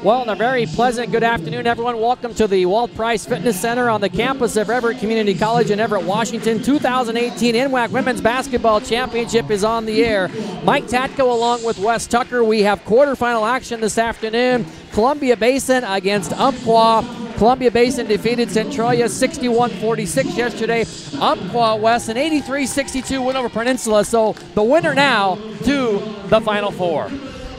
Well, a very pleasant good afternoon, everyone. Welcome to the Walt Price Fitness Center on the campus of Everett Community College in Everett, Washington. 2018 NWAC Women's Basketball Championship is on the air. Mike Tatko along with Wes Tucker. We have quarterfinal action this afternoon. Columbia Basin against Umpqua. Columbia Basin defeated Centralia 61-46 yesterday. Umpqua, West, an 83-62 win over Peninsula. So the winner now to the Final Four.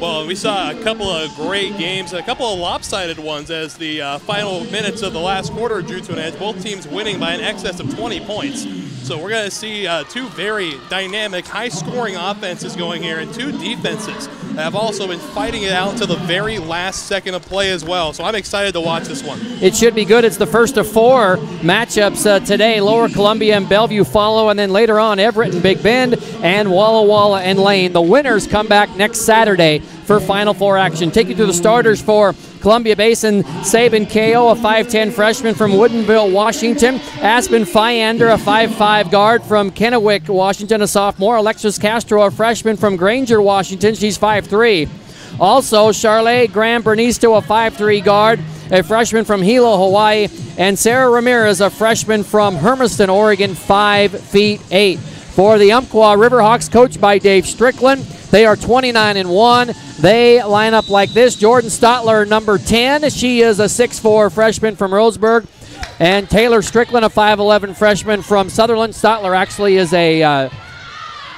Well, we saw a couple of great games, a couple of lopsided ones as the final minutes of the last quarter drew to an edge. Both teams winning by an excess of 20 points. So we're going to see two very dynamic, high-scoring offenses going here and two defenses that have also been fighting it out to the very last second of play as well. So I'm excited to watch this one. It should be good. It's the first of four matchups today. Lower Columbia and Bellevue follow, and then later on Everett and Big Bend and Walla Walla and Lane. The winners come back next Saturday for Final Four action. Take you through the starters for Columbia Basin. Sabin Ko, a 5'10 freshman from Woodinville, Washington. Aspen Fyander, a 5'5 guard from Kennewick, Washington, a sophomore. Alexis Castro, a freshman from Granger, Washington. She's 5'3. Also, Charlotte Graham Bernisto, a 5'3 guard, a freshman from Hilo, Hawaii. And Sarah Ramirez, a freshman from Hermiston, Oregon, 5'8". For the Umpqua Riverhawks, coached by Dave Strickland, they are 29-1. They line up like this. Jordan Stotler, number 10. She is a 6'4 freshman from Roseburg. And Taylor Strickland, a 5'11 freshman from Sutherland. Stotler actually is a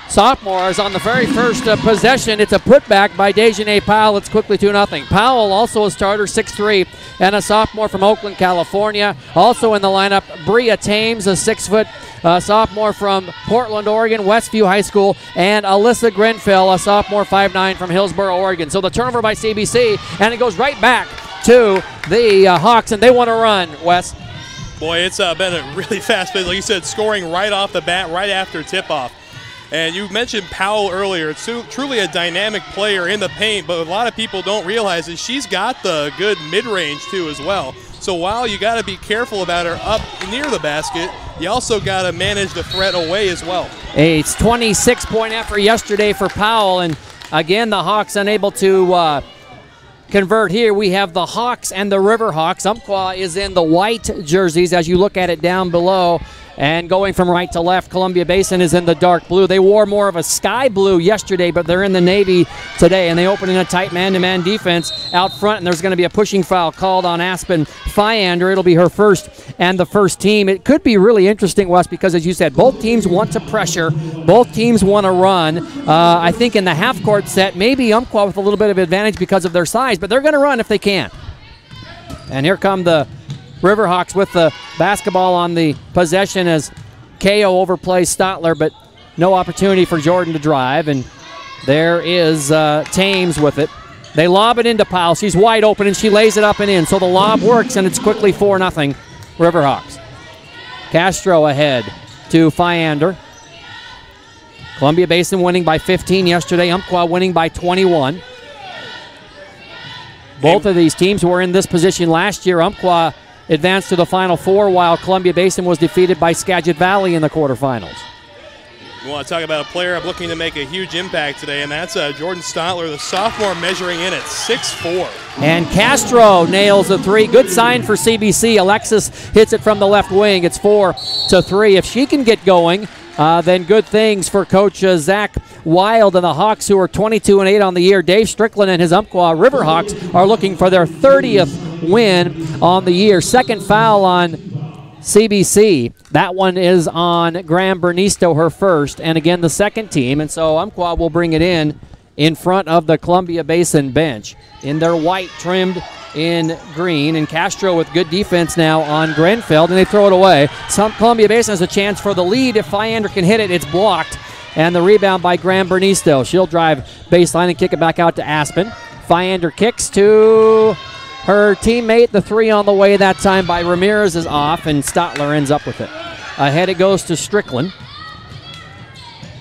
sophomore. Is on the very first possession. It's a putback by Dejanay Powell. It's quickly 2-0. Powell, also a starter, 6'3", and a sophomore from Oakland, California. Also in the lineup, Bria Thames, a 6' sophomore from Portland, Oregon, Westview High School, and Alyssa Grenfell, a sophomore, 5'9", from Hillsboro, Oregon. So the turnover by CBC, and it goes right back to the Hawks, and they want to run, Wes. Boy, it's been a really fast pace. Like you said, scoring right off the bat, right after tip-off. And you mentioned Powell earlier. It's truly a dynamic player in the paint, but a lot of people don't realize that she's got the good mid-range, too, as well. So while you got to be careful about her up near the basket, you also got to manage the threat away as well. A 26-point effort yesterday for Powell, and again, the Hawks unable to convert here. We have the Hawks and the Riverhawks. Umpqua is in the white jerseys as you look at it down below. And going from right to left, Columbia Basin is in the dark blue. They wore more of a sky blue yesterday, but they're in the navy today, and they open in a tight man-to-man defense out front, and there's going to be a pushing foul called on Aspen Fyander. It'll be her first and the first team. It could be really interesting, Wes, because as you said, both teams want to pressure. Both teams want to run. I think in the half-court set, maybe Umpqua with a little bit of advantage because of their size, but they're going to run if they can. And here come the Riverhawks with the basketball on the possession as Ko overplays Stotler, but no opportunity for Jordan to drive, and there is Thames with it. They lob it into Powell. She's wide open, and she lays it up and in, so the lob works, and it's quickly 4-0 Riverhawks. Castro ahead to Fyander. Columbia Basin winning by 15 yesterday. Umpqua winning by 21. Both of these teams were in this position last year. Umpqua advanced to the Final Four, while Columbia Basin was defeated by Skagit Valley in the quarterfinals. We want to talk about a player looking to make a huge impact today, and that's Jordan Stotler, the sophomore, measuring in at 6'4". And Castro nails a three. Good sign for CBC. Alexis hits it from the left wing. It's 4-3. If she can get going, then good things for Coach Zach Wild and the Hawks, who are 22-8 on the year. Dave Strickland and his Umpqua Riverhawks are looking for their 30th win on the year. Second foul on CBC. That one is on Graham Bernisto, her first, and again the second team. And so Umpqua will bring it in front of the Columbia Basin bench in their white trimmed in green, and Castro with good defense now on Grenfell, and they throw it away. Columbia Basin has a chance for the lead. If Fyander can hit it, it's blocked, and the rebound by Graham Bernisto. She'll drive baseline and kick it back out to Aspen. Fyander kicks to her teammate. The three on the way that time by Ramirez is off, and Stotler ends up with it. Ahead it goes to Strickland.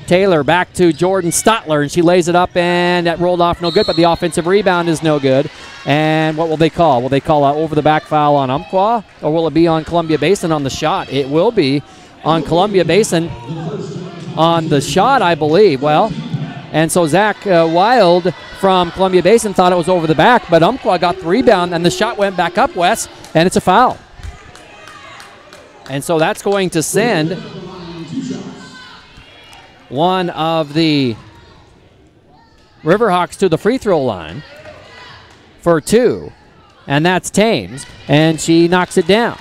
Taylor back to Jordan Stotler, and she lays it up, and that rolled off no good, but the offensive rebound is no good. And what will they call? Will they call an over-the-back foul on Umpqua, or will it be on Columbia Basin on the shot? It will be on Columbia Basin on the shot, I believe. Well, and so Zach Wild from Columbia Basin thought it was over the back, but Umpqua got the rebound, and the shot went back up, Wes, and it's a foul. And so that's going to send one of the Riverhawks to the free throw line for 2, and that's Thames, and she knocks it down.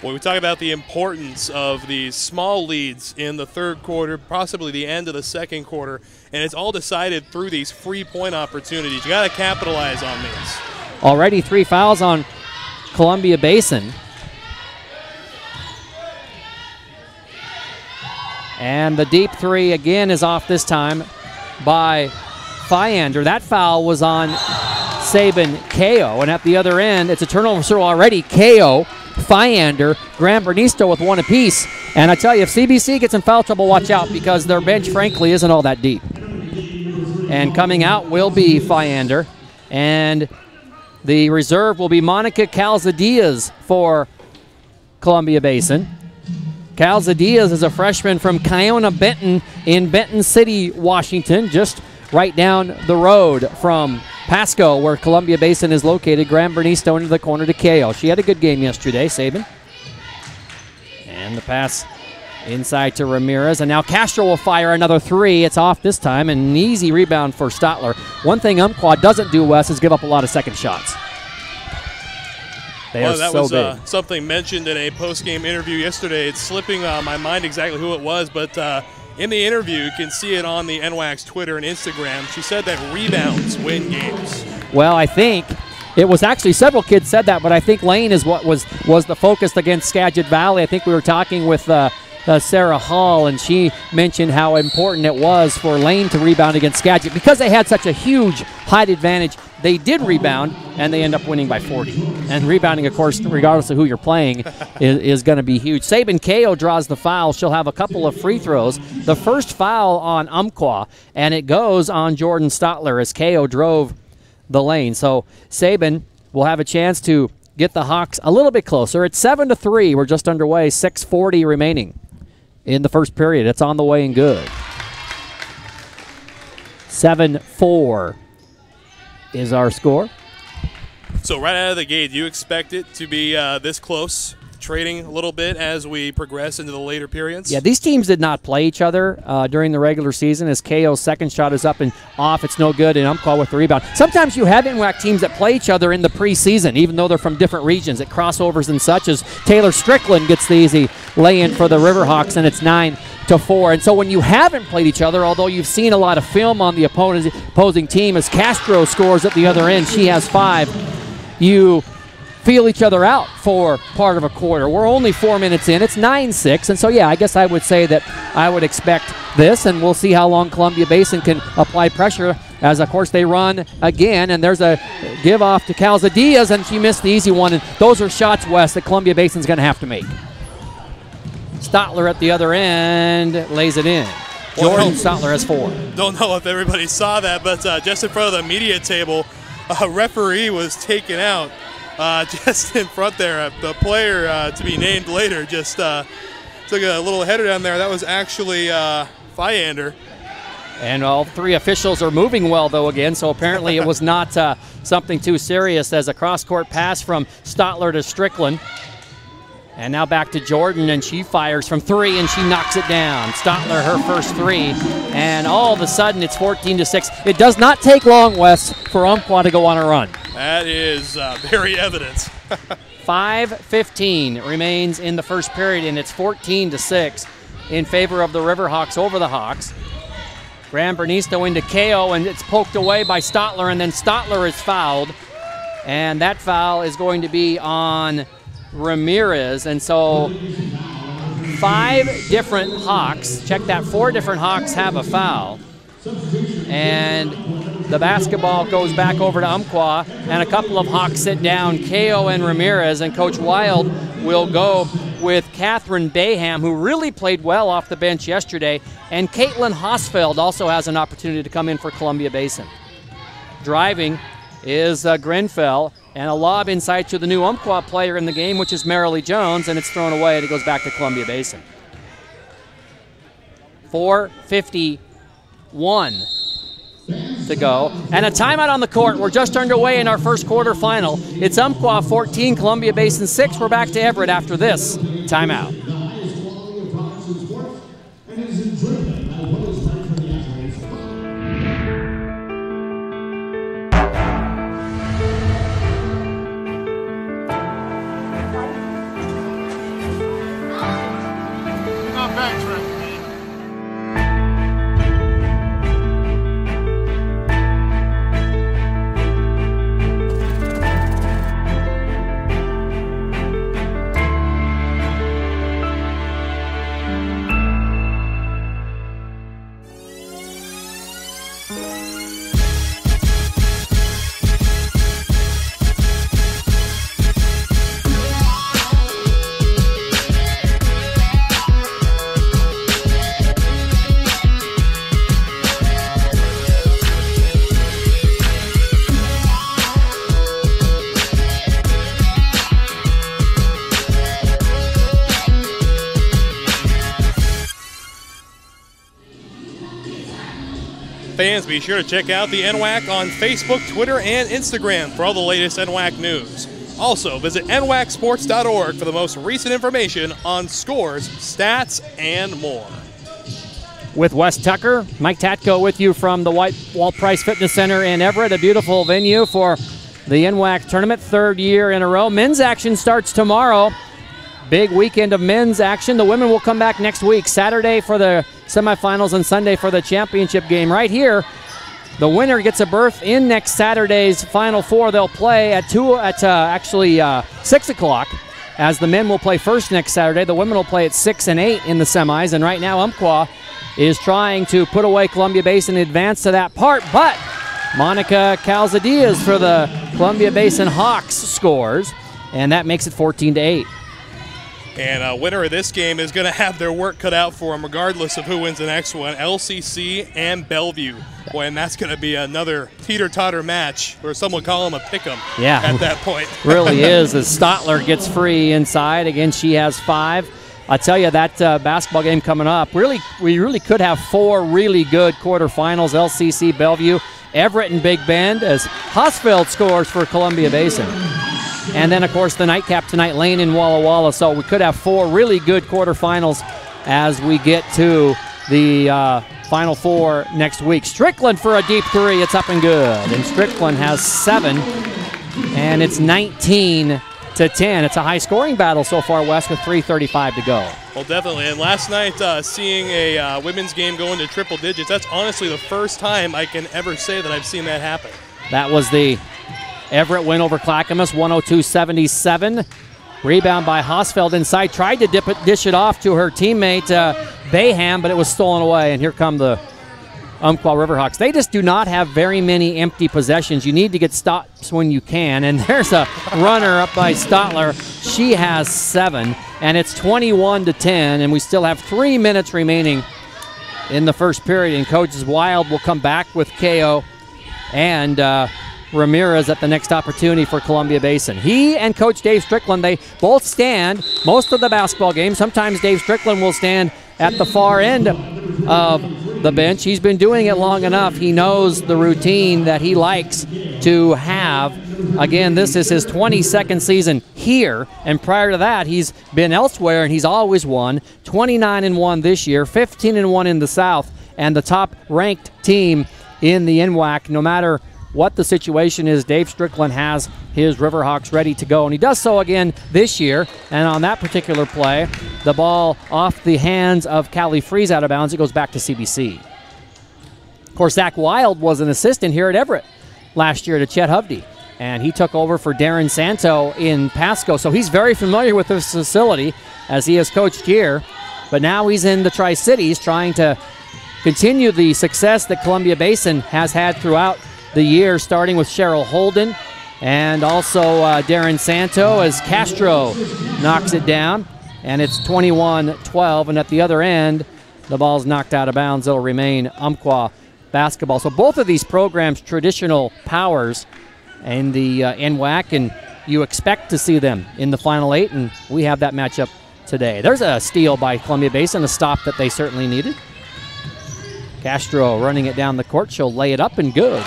When we talk about the importance of these small leads in the third quarter, possibly the end of the second quarter, and it's all decided through these free point opportunities. You got to capitalize on these. Already 3 fouls on Columbia Basin. And the deep 3 again is off this time by Fyander. That foul was on Sabin Ko, and at the other end, it's a turnover. So already Ko, Fyander, Graham Bernisto with 1 apiece. And I tell you, if CBC gets in foul trouble, watch out, because their bench, frankly, isn't all that deep. And coming out will be Fyander. And the reserve will be Monica Calzadiaz for Columbia Basin. Calzadiaz is a freshman from Kiona Benton in Benton City, Washington, just right down the road from Pasco, where Columbia Basin is located. Graham Bernisto into the corner to Ko. She had a good game yesterday, Sabin. And the pass inside to Ramirez. And now Castro will fire another 3. It's off this time, and an easy rebound for Stotler. One thing Umpqua doesn't do, Wes, is give up a lot of second shots. Well, that was something mentioned in a post-game interview yesterday. It's slipping my mind exactly who it was, but in the interview, you can see it on the NWAC's Twitter and Instagram. She said that rebounds win games. Well, I think it was actually several kids said that, but I think Lane is what was the focus against Skagit Valley. I think we were talking with Sarah Hall, and she mentioned how important it was for Lane to rebound against Skagit. Because they had such a huge height advantage, they did rebound, and they end up winning by 40. And rebounding, of course, regardless of who you're playing, is going to be huge. Sabin Ko draws the foul. She'll have a couple of free throws. The first foul on Umpqua, and it goes on Jordan Stotler as Ko drove the lane. So Sabin will have a chance to get the Hawks a little bit closer. It's 7-3. We're just underway. 6:40 remaining in the first period. It's on the way and good. 7-4 is our score. So right out of the gate, you expect it to be this close, trading a little bit as we progress into the later periods? Yeah, these teams did not play each other during the regular season. As Ko's second shot is up and off, it's no good, and Umpqua with the rebound. Sometimes you have NWAC teams that play each other in the preseason, even though they're from different regions. At crossovers and such, as Taylor Strickland gets the easy lay-in for the Riverhawks, and it's 9-4. And so when you haven't played each other, although you've seen a lot of film on the opposing team, as Castro scores at the other end, she has 5, you feel each other out for part of a quarter. We're only 4 minutes in. It's 9-6, and so, yeah, I guess I would say that I would expect this, and we'll see how long Columbia Basin can apply pressure as, of course, they run again, and there's a give-off to Calzadiaz, and she missed the easy one, and those are shots, Wes, that Columbia Basin's going to have to make. Stotler at the other end lays it in. Jordan Stotler has 4. Don't know if everybody saw that, but just in front of the media table, a referee was taken out just in front there. The player to be named later just took a little header down there. That was actually Fyander. And all 3 officials are moving well, though, again, so apparently it was not something too serious, as a cross-court pass from Stotler to Strickland. And now back to Jordan, and she fires from 3, and she knocks it down. Stotler, her first 3, and all of a sudden it's 14-6. It does not take long, Wes, for Umpqua to go on a run. That is very evident. 5:15 remains in the first period, and it's 14-6 in favor of the Riverhawks over the Hawks. Graham Bernisto into Ko, and it's poked away by Stotler, and then Stotler is fouled. And that foul is going to be on Ramirez, and so 5 different Hawks, check that, 4 different Hawks have a foul, and the basketball goes back over to Umpqua, and a couple of Hawks sit down, Ko and Ramirez, and Coach Wild will go with Catherine Bayham, who really played well off the bench yesterday, and Caitlin Hosfeld also has an opportunity to come in for Columbia Basin. Driving is Grenfell, and a lob inside to the new Umpqua player in the game, which is Marilee Jones, and it's thrown away, and it goes back to Columbia Basin. 4:51 to to go. And a timeout on the court. We're just underway in our first quarterfinal. It's Umpqua 14, Columbia Basin 6. We're back to Everett after this timeout. Fans, be sure to check out the NWAC on Facebook, Twitter, and Instagram for all the latest NWAC news. Also, visit nwacsports.org for the most recent information on scores, stats, and more. With Wes Tucker, Mike Tatko with you from the White Wall Price Fitness Center in Everett, a beautiful venue for the NWAC tournament, third year in a row. Men's action starts tomorrow. Big weekend of men's action. The women will come back next week, Saturday for the semifinals and Sunday for the championship game. Right here, the winner gets a berth in next Saturday's Final Four. They'll play at 6 o'clock, as the men will play first next Saturday. The women will play at 6 and 8 in the semis. And right now, Umpqua is trying to put away Columbia Basin in advance to that part, but Monica Calzadias for the Columbia Basin Hawks scores, and that makes it 14-8. And a winner of this game is going to have their work cut out for them, regardless of who wins the next one, LCC and Bellevue. Boy, and that's going to be another teeter-totter match, or some would call them a pick-em at that point. Really is, as Stotler gets free inside. Again, she has 5. I tell you, that basketball game coming up, we really could have 4 really good quarterfinals, LCC, Bellevue, Everett, and Big Bend, as Hosfeld scores for Columbia Basin. And then, of course, the nightcap tonight, Lane and Walla Walla. So we could have 4 really good quarterfinals as we get to the Final Four next week. Strickland for a deep 3. It's up and good. And Strickland has 7, and it's 19-10. It's a high-scoring battle so far, West, with 3:35 to go. Well, definitely. And last night, seeing a women's game go into triple digits, that's honestly the first time I can ever say that I've seen that happen. That was the Everett win over Clackamas, 102-77. Rebound by Hosfeld inside. Tried to dish it off to her teammate, Bayham, but it was stolen away. And here come the Umpqua Riverhawks. They just do not have very many empty possessions. You need to get stops when you can. And there's a runner up by Stotler. She has 7, and it's 21-10, and we still have 3 minutes remaining in the first period. And Coach Wild will come back with KO and Ramirez at the next opportunity for Columbia Basin. He and Coach Dave Strickland, they both stand most of the basketball game. Sometimes Dave Strickland will stand at the far end of the bench. He's been doing it long enough. He knows the routine that he likes to have. Again, this is his 22nd season here, and prior to that, he's been elsewhere, and he's always won. 29-1 this year, 15-1 in the South, and the top-ranked team in the NWAC, no matter what the situation is. Dave Strickland has his Riverhawks ready to go, and he does so again this year. And on that particular play, the ball off the hands of Callie Freeze out of bounds. It goes back to CBC. Of course, Zach Wild was an assistant here at Everett last year to Chet Hovde, and he took over for Darren Santo in Pasco, so he's very familiar with this facility as he has coached here. But now he's in the Tri-Cities trying to continue the success that Columbia Basin has had throughout the year, starting with Cheryl Holden and also Darren Santo as Castro knocks it down, and it's 21-12. And at the other end, the ball's knocked out of bounds. It'll remain Umpqua basketball. So both of these programs, traditional powers in the NWAC, and you expect to see them in the Final 8, and we have that matchup today. There's a steal by Columbia Basin, a stop that they certainly needed. Castro running it down the court. She'll lay it up and good.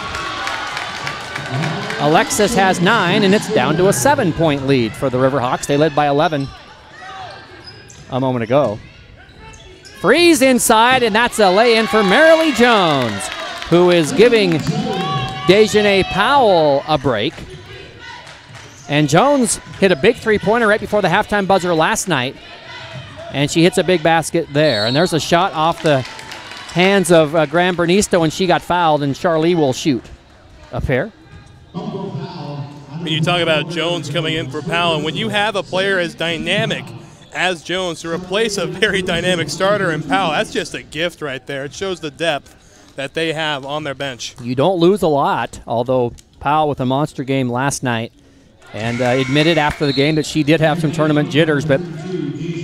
Alexis has 9, and it's down to a 7-point lead for the Riverhawks. They led by 11 a moment ago. Freeze inside, and that's a lay-in for Marilee Jones, who is giving Dejanay Powell a break. And Jones hit a big three-pointer right before the halftime buzzer last night, and she hits a big basket there. And there's a shot off the hands of Graham Bernisto, and she got fouled, and Charlie will shoot a pair. When you talk about Jones coming in for Powell, and when you have a player as dynamic as Jones to replace a very dynamic starter in Powell, that's just a gift right there. It shows the depth that they have on their bench. You don't lose a lot, although Powell with a monster game last night, and admitted after the game that she did have some tournament jitters, but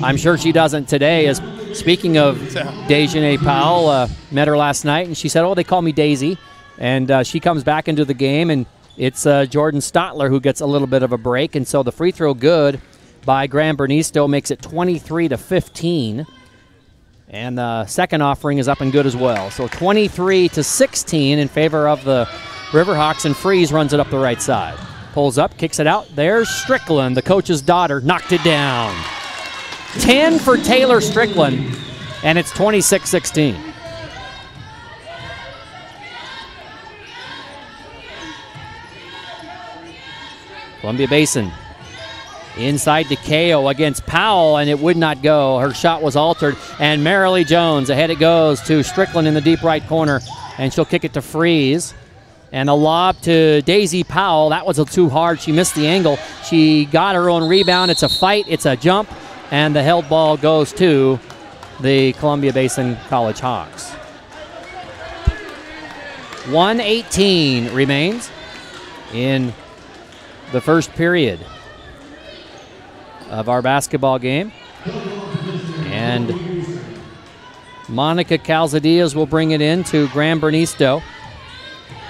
I'm sure she doesn't today. As speaking of Dejanay Powell, met her last night, and she said, oh, they call me Daisy. And she comes back into the game, and it's Jordan Stotler who gets a little bit of a break. And so the free throw good by Graham Bernisto makes it 23-15. And the second offering is up and good as well. So 23-16 in favor of the Riverhawks, and Freeze runs it up the right side. Pulls up, kicks it out. There's Strickland, the coach's daughter, knocked it down. 10 for Taylor Strickland, and it's 26-16. Columbia Basin inside to KO against Powell, and it would not go. Her shot was altered, and Marilee Jones, ahead it goes to Strickland in the deep right corner, and she'll kick it to Freeze. And a lob to Daisy Powell. That was too hard. She missed the angle. She got her own rebound. It's a fight. It's a jump. And the held ball goes to the Columbia Basin College Hawks. 1:18 remains in the first period of our basketball game. And Monica Calzadillas will bring it in to Graham Bernisto.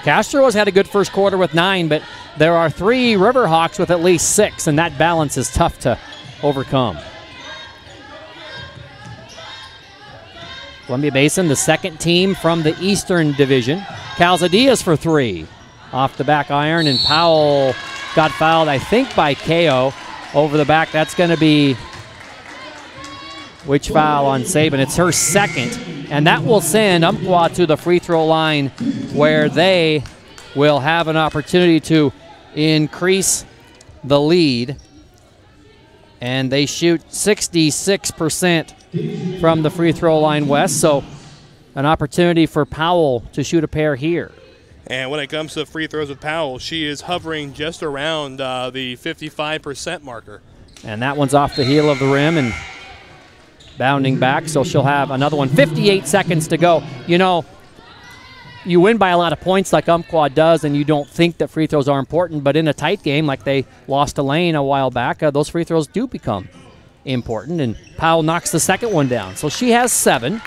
Castro has had a good first quarter with 9, but there are 3 Riverhawks with at least 6, and that balance is tough to overcome. Columbia Basin, the second team from the Eastern Division. Calzadillas for 3. Off the back iron, and Powell got fouled, I think, by KO over the back. That's going to be which foul on Saban? It's her second, and that will send Umpqua to the free throw line, where they will have an opportunity to increase the lead. And they shoot 66% from the free throw line west, so an opportunity for Powell to shoot a pair here. And when it comes to free throws with Powell, she is hovering just around the 55% marker. And that one's off the heel of the rim and bounding back, so she'll have another one. 58 seconds to go. You know, you win by a lot of points like Umpqua does, and you don't think that free throws are important, but in a tight game like they lost to Lane a while back, those free throws do become important, and Powell knocks the second one down. So she has 7,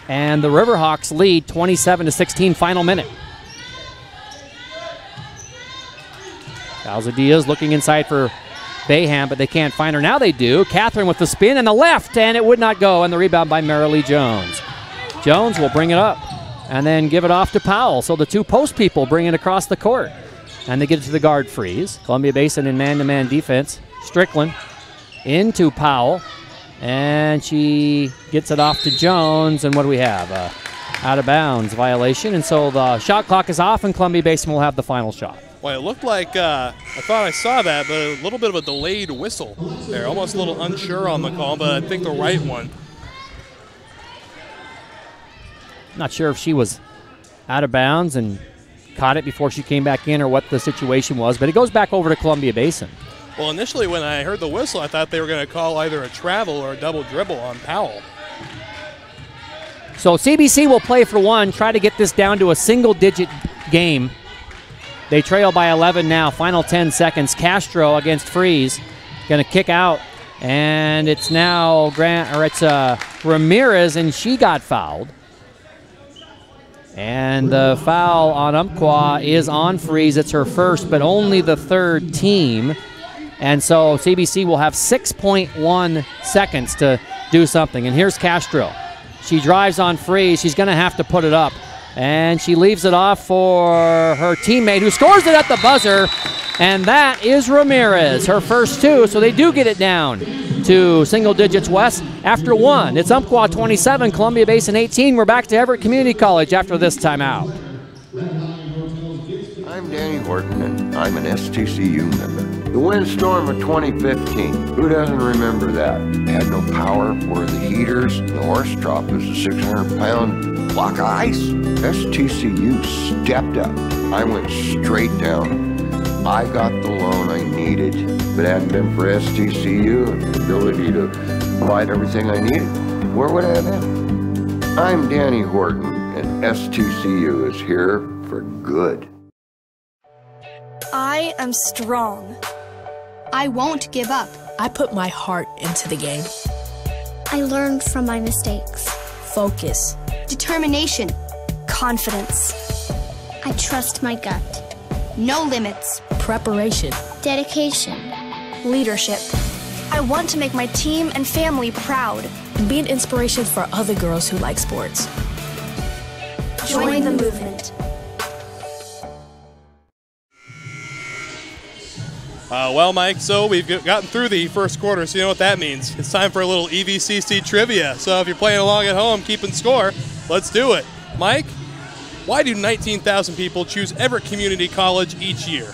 and the Riverhawks lead 27-16, final minute. Calzadillas looking inside for Bayham, but they can't find her. Now they do. Catherine with the spin and the left, and it would not go, and the rebound by Marilee Jones. Jones will bring it up and then give it off to Powell. So the 2 post people bring it across the court, and they get it to the guard Freeze. Columbia Basin in man-to-man defense. Strickland into Powell, and she gets it off to Jones, and what do we have? Out of bounds violation, and so the shot clock is off, and Columbia Basin will have the final shot. Well, it looked like, I thought I saw that, but a little bit of a delayed whistle there. Almost a little unsure on the call, but I think the right one. Not sure if she was out of bounds and caught it before she came back in or what the situation was, but it goes back over to Columbia Basin. Well, initially when I heard the whistle, I thought they were going to call either a travel or a double dribble on Powell. So CBC will play for 1, try to get this down to a single-digit game. They trail by 11 now, final 10 seconds. Castro against Freeze, going to kick out, and it's now Ramirez, and she got fouled. And the foul on Umpqua is on Freeze. It's her first, but only the 3rd team. And so CBC will have 6.1 seconds to do something. And here's Castro. She drives on free. She's going to have to put it up. And she leaves it off for her teammate, who scores it at the buzzer. And that is Ramirez, her first two. So they do get it down to single digits west after one. It's Umpqua 27, Columbia Basin 18. We're back to Everett Community College after this timeout. I'm Danny Horton, and I'm an STCU member. The windstorm of 2015, who doesn't remember that? Had no power, were the heaters, the horse trough was a 600-pound block of ice. STCU stepped up. I went straight down. I got the loan I needed. If it hadn't been for STCU and the ability to provide everything I needed, where would I have been? I'm Danny Horton, and STCU is here for good. I am strong. I won't give up. I put my heart into the game. I learned from my mistakes. Focus. Determination. Confidence. I trust my gut. No limits. Preparation. Dedication. Leadership. I want to make my team and family proud. And be an inspiration for other girls who like sports. Join the movement. Well, Mike, so we've gotten through the first quarter, so you know what that means. It's time for a little EVCC trivia. So if you're playing along at home, keeping score, let's do it. Mike, why do 19,000 people choose Everett Community College each year?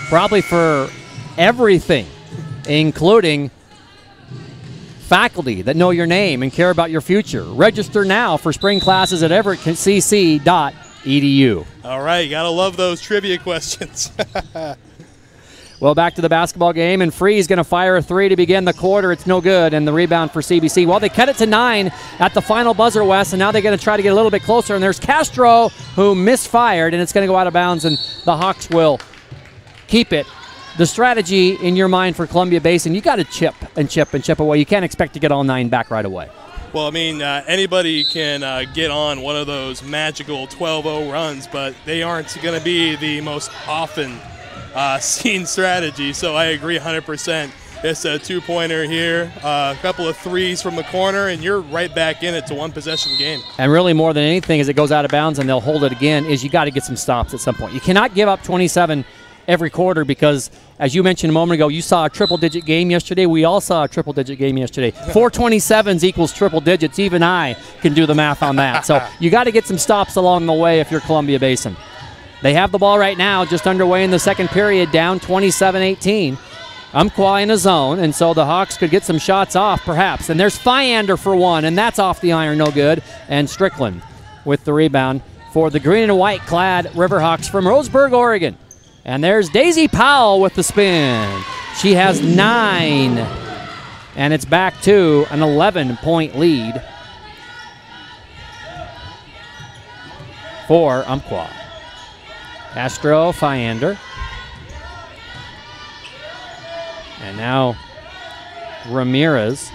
Probably for everything, including faculty that know your name and care about your future. Register now for spring classes at everettcc.edu. All right, you got to love those trivia questions. Well, back to the basketball game, and Free's going to fire a three to begin the quarter. It's no good, and the rebound for CBC. Well, they cut it to 9 at the final buzzer, Wes, and now they're going to try to get a little bit closer, and there's Castro, who misfired, and it's going to go out of bounds, and the Hawks will keep it. The strategy in your mind for Columbia Basin, you got to chip and chip and chip away. You can't expect to get all 9 back right away. Well, I mean, anybody can get on one of those magical 12-0 runs, but they aren't going to be the most often seen strategy, so I agree 100%. It's a two-pointer here, a couple of threes from the corner, and you're right back in it. It's a one-possession game. And really more than anything, as it goes out of bounds and they'll hold it again, is you got to get some stops at some point. You cannot give up 27 every quarter because, as you mentioned a moment ago, you saw a triple-digit game yesterday. We all saw a triple-digit game yesterday. 427s equals triple digits. Even I can do the math on that. So you got to get some stops along the way if you're Columbia Basin. They have the ball right now, just underway in the second period, down 27-18. Umpqua in a zone, and so the Hawks could get some shots off, perhaps. And there's Fyander for one, and that's off the iron, no good. And Strickland with the rebound for the green and white clad Riverhawks from Roseburg, Oregon. And there's Daisy Powell with the spin. She has 9, and it's back to an 11-point lead for Umpqua. Castro, Fyander. And now Ramirez.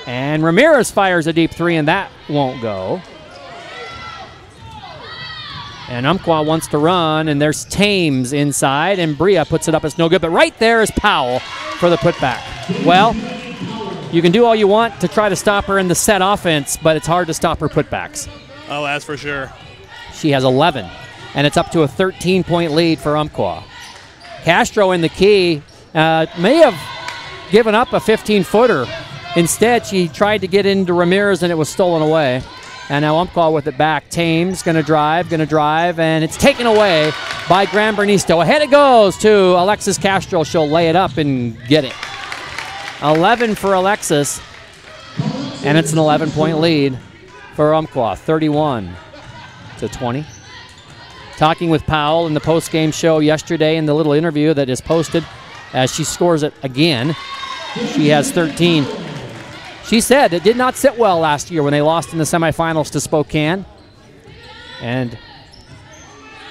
And Ramirez fires a deep three, and that won't go. And Umpqua wants to run, and there's Thames inside, and Bria puts it up. It's no good, but right there is Powell for the putback. Well, you can do all you want to try to stop her in the set offense, but it's hard to stop her putbacks. Oh, that's for sure. She has 11, and it's up to a 13-point lead for Umpqua. Castro in the key may have given up a 15-footer. Instead, she tried to get into Ramirez, and it was stolen away. And now Umpqua with it back. Thames going to drive, and it's taken away by Gran Bernisto. Ahead it goes to Alexis Castro. She'll lay it up and get it. 11 for Alexis, and it's an 11-point lead for Umpqua, 31-20. Talking with Powell in the post-game show yesterday in the little interview that is posted as she scores it again. She has 13. She said it did not sit well last year when they lost in the semifinals to Spokane. And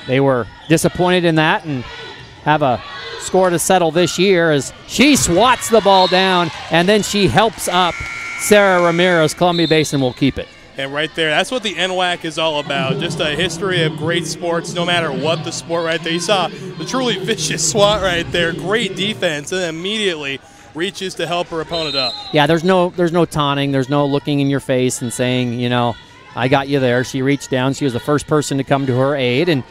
they were disappointed in that and have a score to settle this year as she swats the ball down and then she helps up Sarah Ramirez. Columbia Basin will keep it. And right there, that's what the NWAC is all about. Just a history of great sports, no matter what the sport right there. You saw the truly vicious swat right there. Great defense, and immediately reaches to help her opponent up. Yeah, there's no taunting. There's no looking in your face and saying, you know, I got you there. She reached down. She was the first person to come to her aid, and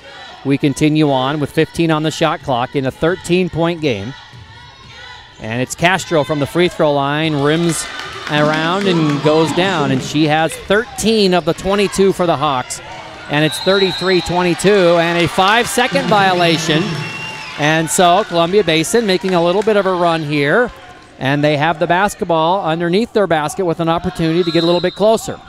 we continue on with 15 on the shot clock in a 13-point game. And it's Castro from the free throw line, rims around and goes down, and she has 13 of the 22 for the Hawks. And it's 33-22 and a 5-second violation. And so Columbia Basin making a little bit of a run here, and they have the basketball underneath their basket with an opportunity to get a little bit closer.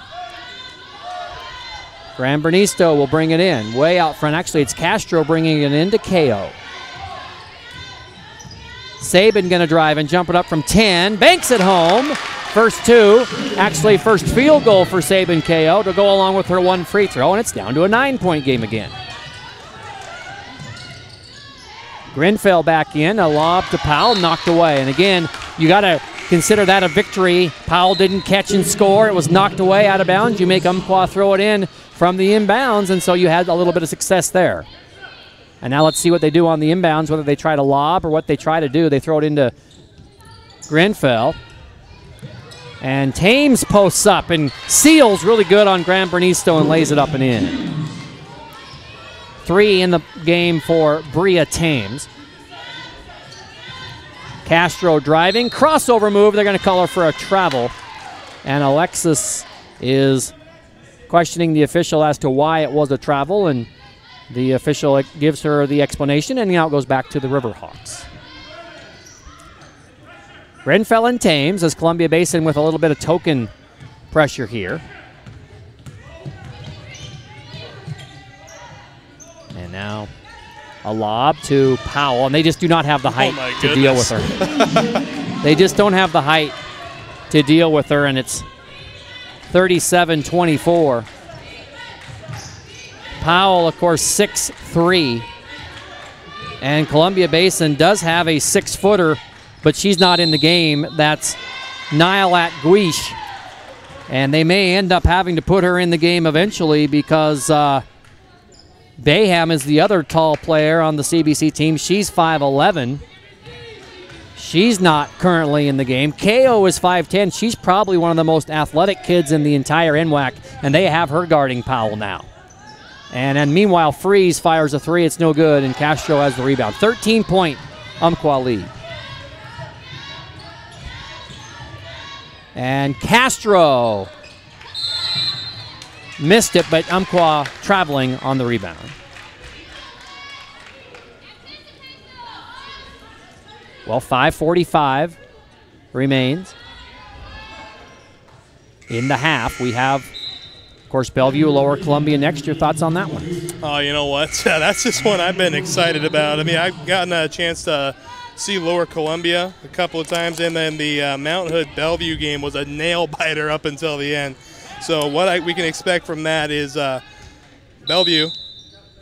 Gran Bernisto will bring it in way out front. Actually, it's Castro bringing it into KO. Sabin going to drive and jump it up from 10. Banks it home. First two. Actually, first field goal for Sabin KO to go along with her one free throw, and it's down to a 9-point game again. Grenfell back in. A lob to Powell, knocked away. And again, you got to consider that a victory. Powell didn't catch and score. It was knocked away out of bounds. You make Umpqua throw it in from the inbounds, and so you had a little bit of success there. And now let's see what they do on the inbounds, whether they try to lob or what they try to do. They throw it into Grenfell. And Thames posts up and seals really good on Gran Bernisto and lays it up and in. 3 in the game for Bria Thames. Castro driving, crossover move. They're going to call her for a travel. And Alexis is questioning the official as to why it was a travel, and the official gives her the explanation, and now it goes back to the Riverhawks. Grenfell and Thames as Columbia Basin with a little bit of token pressure here. And now a lob to Powell, and they just do not have the height to deal with her. They just don't have the height to deal with her, and it's 37-24. Powell, of course, 6'3". And Columbia Basin does have a 6-footer, but she's not in the game. That's Nialat Guish. And they may end up having to put her in the game eventually because Bayham is the other tall player on the CBC team. She's 5'11". She's not currently in the game. KO is 5'10". She's probably one of the most athletic kids in the entire NWAC, and they have her guarding Powell now. And then meanwhile, Freeze fires a 3. It's no good, and Castro has the rebound. 13-point Umpqua lead. And Castro missed it, but Umpqua traveling on the rebound. Well, 5:45 remains in the half. We have, of course, Bellevue, Lower Columbia next. Your thoughts on that one? Oh, you know what? That's just one I've been excited about. I mean, I've gotten a chance to see Lower Columbia a couple of times, and then the Mount Hood Bellevue game was a nail-biter up until the end. So what we can expect from that is Bellevue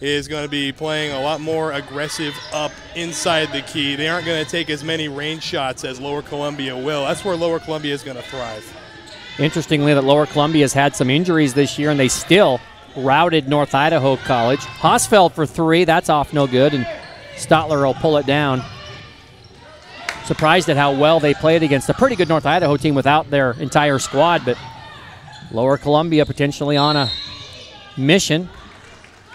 is going to be playing a lot more aggressive up inside the key. They aren't going to take as many range shots as Lower Columbia will. That's where Lower Columbia is going to thrive. Interestingly, that Lower Columbia has had some injuries this year, and they still routed North Idaho College. Hosfeld for 3. That's off no good, and Stotler will pull it down. Surprised at how well they played against a pretty good North Idaho team without their entire squad, but Lower Columbia potentially on a mission,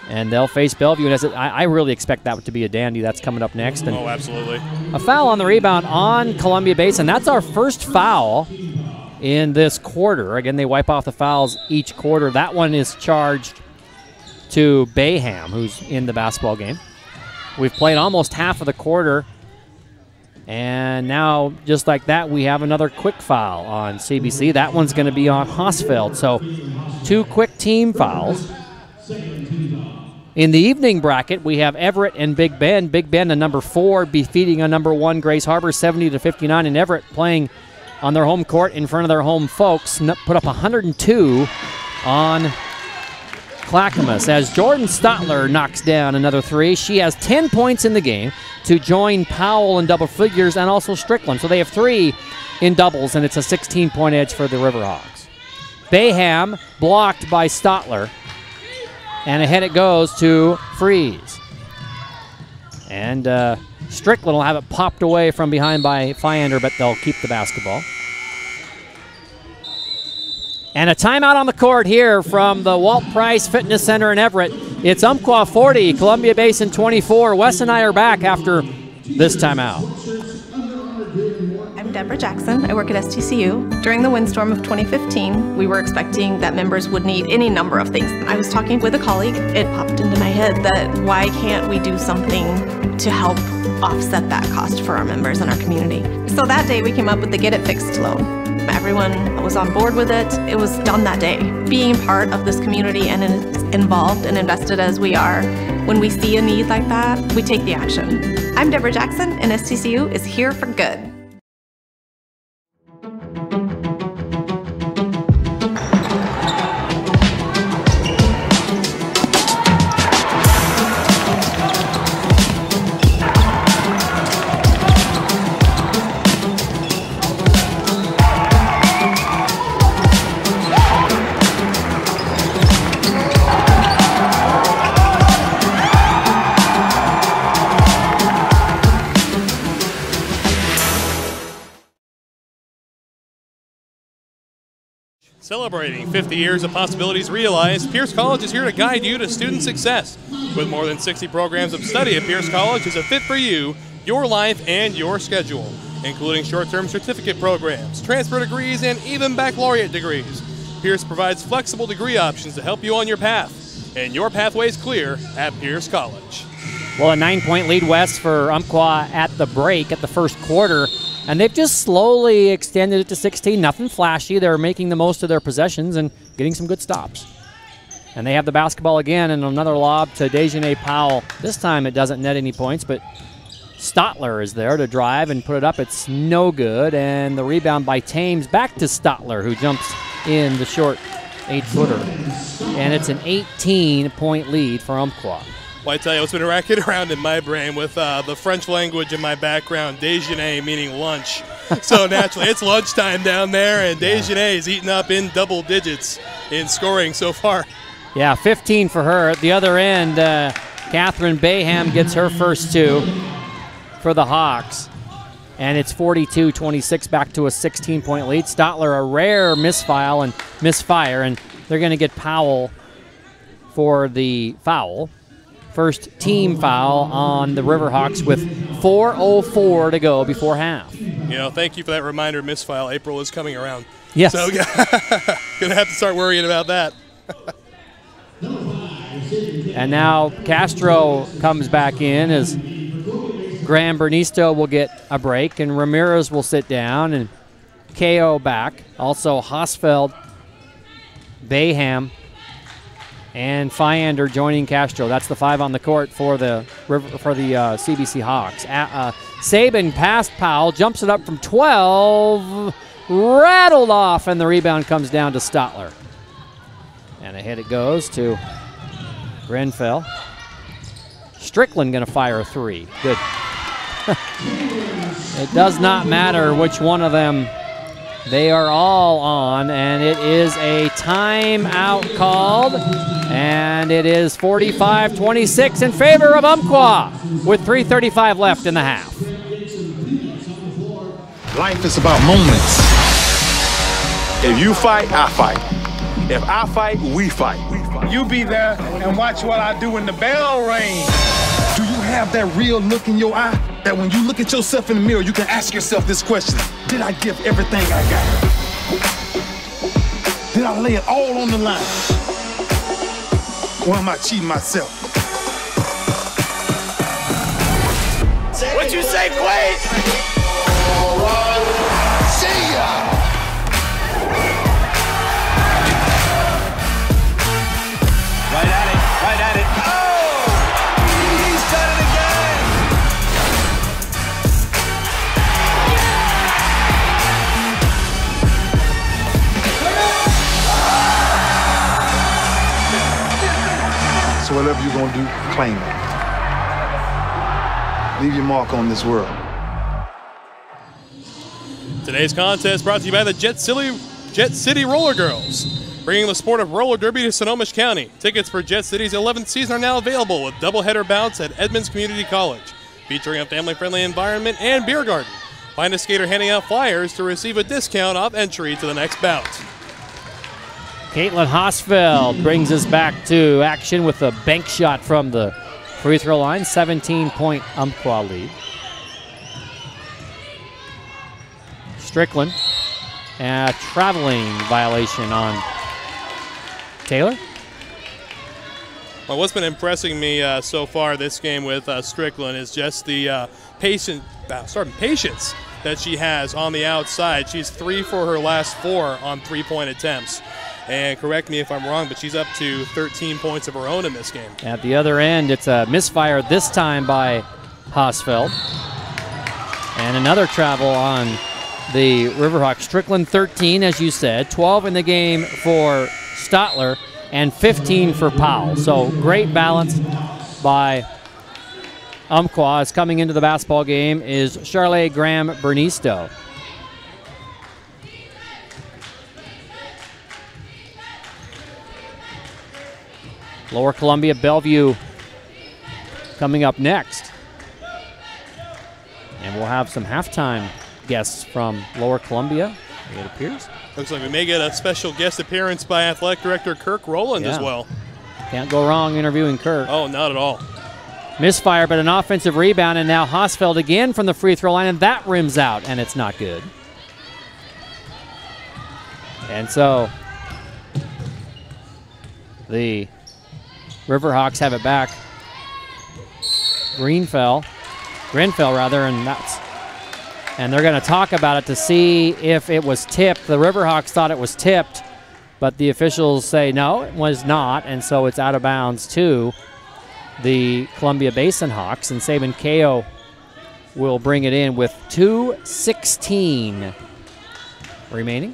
and they'll face Bellevue. And I really expect that to be a dandy. That's coming up next. And oh, absolutely. A foul on the rebound on Columbia Basin. That's our first foul in this quarter. Again, they wipe off the fouls each quarter. That one is charged to Bayham, who's in the basketball game. We've played almost half of the quarter, and now, just like that, we have another quick foul on CBC. That one's going to be on Hosfeld. So 2 quick team fouls. In the evening bracket, we have Everett and Big Bend. Big Bend, a number 4, defeating a number 1 Grace Harbor 70-59, and Everett playing on their home court in front of their home folks, put up 102 on Clackamas as Jordan Stotler knocks down another 3. She has 10 points in the game to join Powell in double figures and also Strickland. So they have 3 in doubles, and it's a 16-point edge for the Riverhawks. Bayham blocked by Stotler, and ahead it goes to Freeze. And Strickland will have it popped away from behind by Fyander, but they'll keep the basketball. And a timeout on the court here from the Walt Price Fitness Center in Everett. It's Umpqua 40, Columbia Basin 24. Wes and I are back after this timeout. I'm Deborah Jackson. I work at STCU. During the windstorm of 2015, we were expecting that members would need any number of things. I was talking with a colleague. It popped into my head that why can't we do something to help offset that cost for our members and our community? So that day we came up with the Get It Fixed loan. Everyone was on board with it. It was done that day. Being part of this community and involved and invested as we are, when we see a need like that, we take the action. I'm Deborah Jackson, and STCU is here for good. Celebrating 50 years of possibilities realized, Pierce College is here to guide you to student success. With more than 60 programs of study at Pierce College is a fit for you, your life, and your schedule, including short-term certificate programs, transfer degrees, and even baccalaureate degrees. Pierce provides flexible degree options to help you on your path, and your pathway is clear at Pierce College. Well, a 9-point lead West for Umpqua at the break at the first quarter. And they've just slowly extended it to 16. Nothing flashy. They're making the most of their possessions and getting some good stops. And they have the basketball again, and another lob to Dejanay Powell. This time it doesn't net any points, but Stotler is there to drive and put it up. It's no good. And the rebound by Thames back to Stotler, who jumps in the short 8-footer. And it's an 18-point lead for Umpqua. Well, I tell you, what's been racking around in my brain with the French language in my background, déjeuner meaning lunch. So naturally, it's lunchtime down there, and déjeuner is eating up in double digits in scoring so far. Yeah, 15 for her. At the other end, Catherine Bayham gets her first 2 for the Hawks. And it's 42-26, back to a 16-point lead. Stotler, a rare misfire, and they're going to get Powell for the foul. First team foul on the Riverhawks with 4:04 to go before half. You know, thank you for that reminder, misfile. April is coming around. Yes. So, gonna have to start worrying about that. And now Castro comes back in as Graham Bernisto will get a break, and Ramirez will sit down, and KO back. Also Hosfeld, Bayham, and Fyander joining Castro. That's the 5 on the court for the CBC Hawks. Sabin past Powell, jumps it up from 12, rattled off, and the rebound comes down to Stotler. And ahead it goes to Grenfell. Strickland going to fire a 3. Good. It does not matter which one of them. They are all on, and it is a timeout called, and it is 45-26 in favor of Umpqua with 3:35 left in the half. Life is about moments. If you fight, I fight. If I fight, we fight. You be there and watch what I do when the bell rings. Do you have that real look in your eye? That when you look at yourself in the mirror, you can ask yourself this question: did I give everything I got? Did I lay it all on the line? Or am I cheating myself? What you say, Quade? See ya! Right at it, right at it. Oh! He's done it again! So whatever you're gonna do, claim it. Leave your mark on this world. Today's contest brought to you by the Jet City Roller Girls, bringing the sport of roller derby to Snohomish County. Tickets for Jet City's 11th season are now available with doubleheader bouts at Edmonds Community College. featuring a family-friendly environment and beer garden. Find a skater handing out flyers to receive a discount off entry to the next bout. Caitlin Hosfeld brings us back to action with a bank shot from the free throw line. 17-point Umpqua lead. Strickland, a traveling violation on Taylor. Well, what's been impressing me so far this game with Strickland is just the patience that she has on the outside. She's 3 for her last 4 on three-point attempts. And correct me if I'm wrong, but she's up to 13 points of her own in this game. At the other end, it's a misfire this time by Hosfeld. And another travel on the Riverhawks. Strickland 13, as you said, 12 in the game for Stotler, and 15 for Powell. So great balance by Umpqua. As coming into the basketball game is Charlotte Graham Bernisto. Lower Columbia Bellevue coming up next. And we'll have some halftime guests from Lower Columbia, it appears. Looks like we may get a special guest appearance by Athletic Director Kirk Rowland as well. Can't go wrong interviewing Kirk. Oh, not at all. Misfire, but an offensive rebound, and now Hosfeld again from the free throw line, and that rims out, and it's not good. And so the Riverhawks have it back. Grenfell, and they're going to talk about it to see if it was tipped. The Riverhawks thought it was tipped, but the officials say no, it was not, and so it's out of bounds to the Columbia Basin Hawks, and Sabin Kao will bring it in with 2:16 remaining.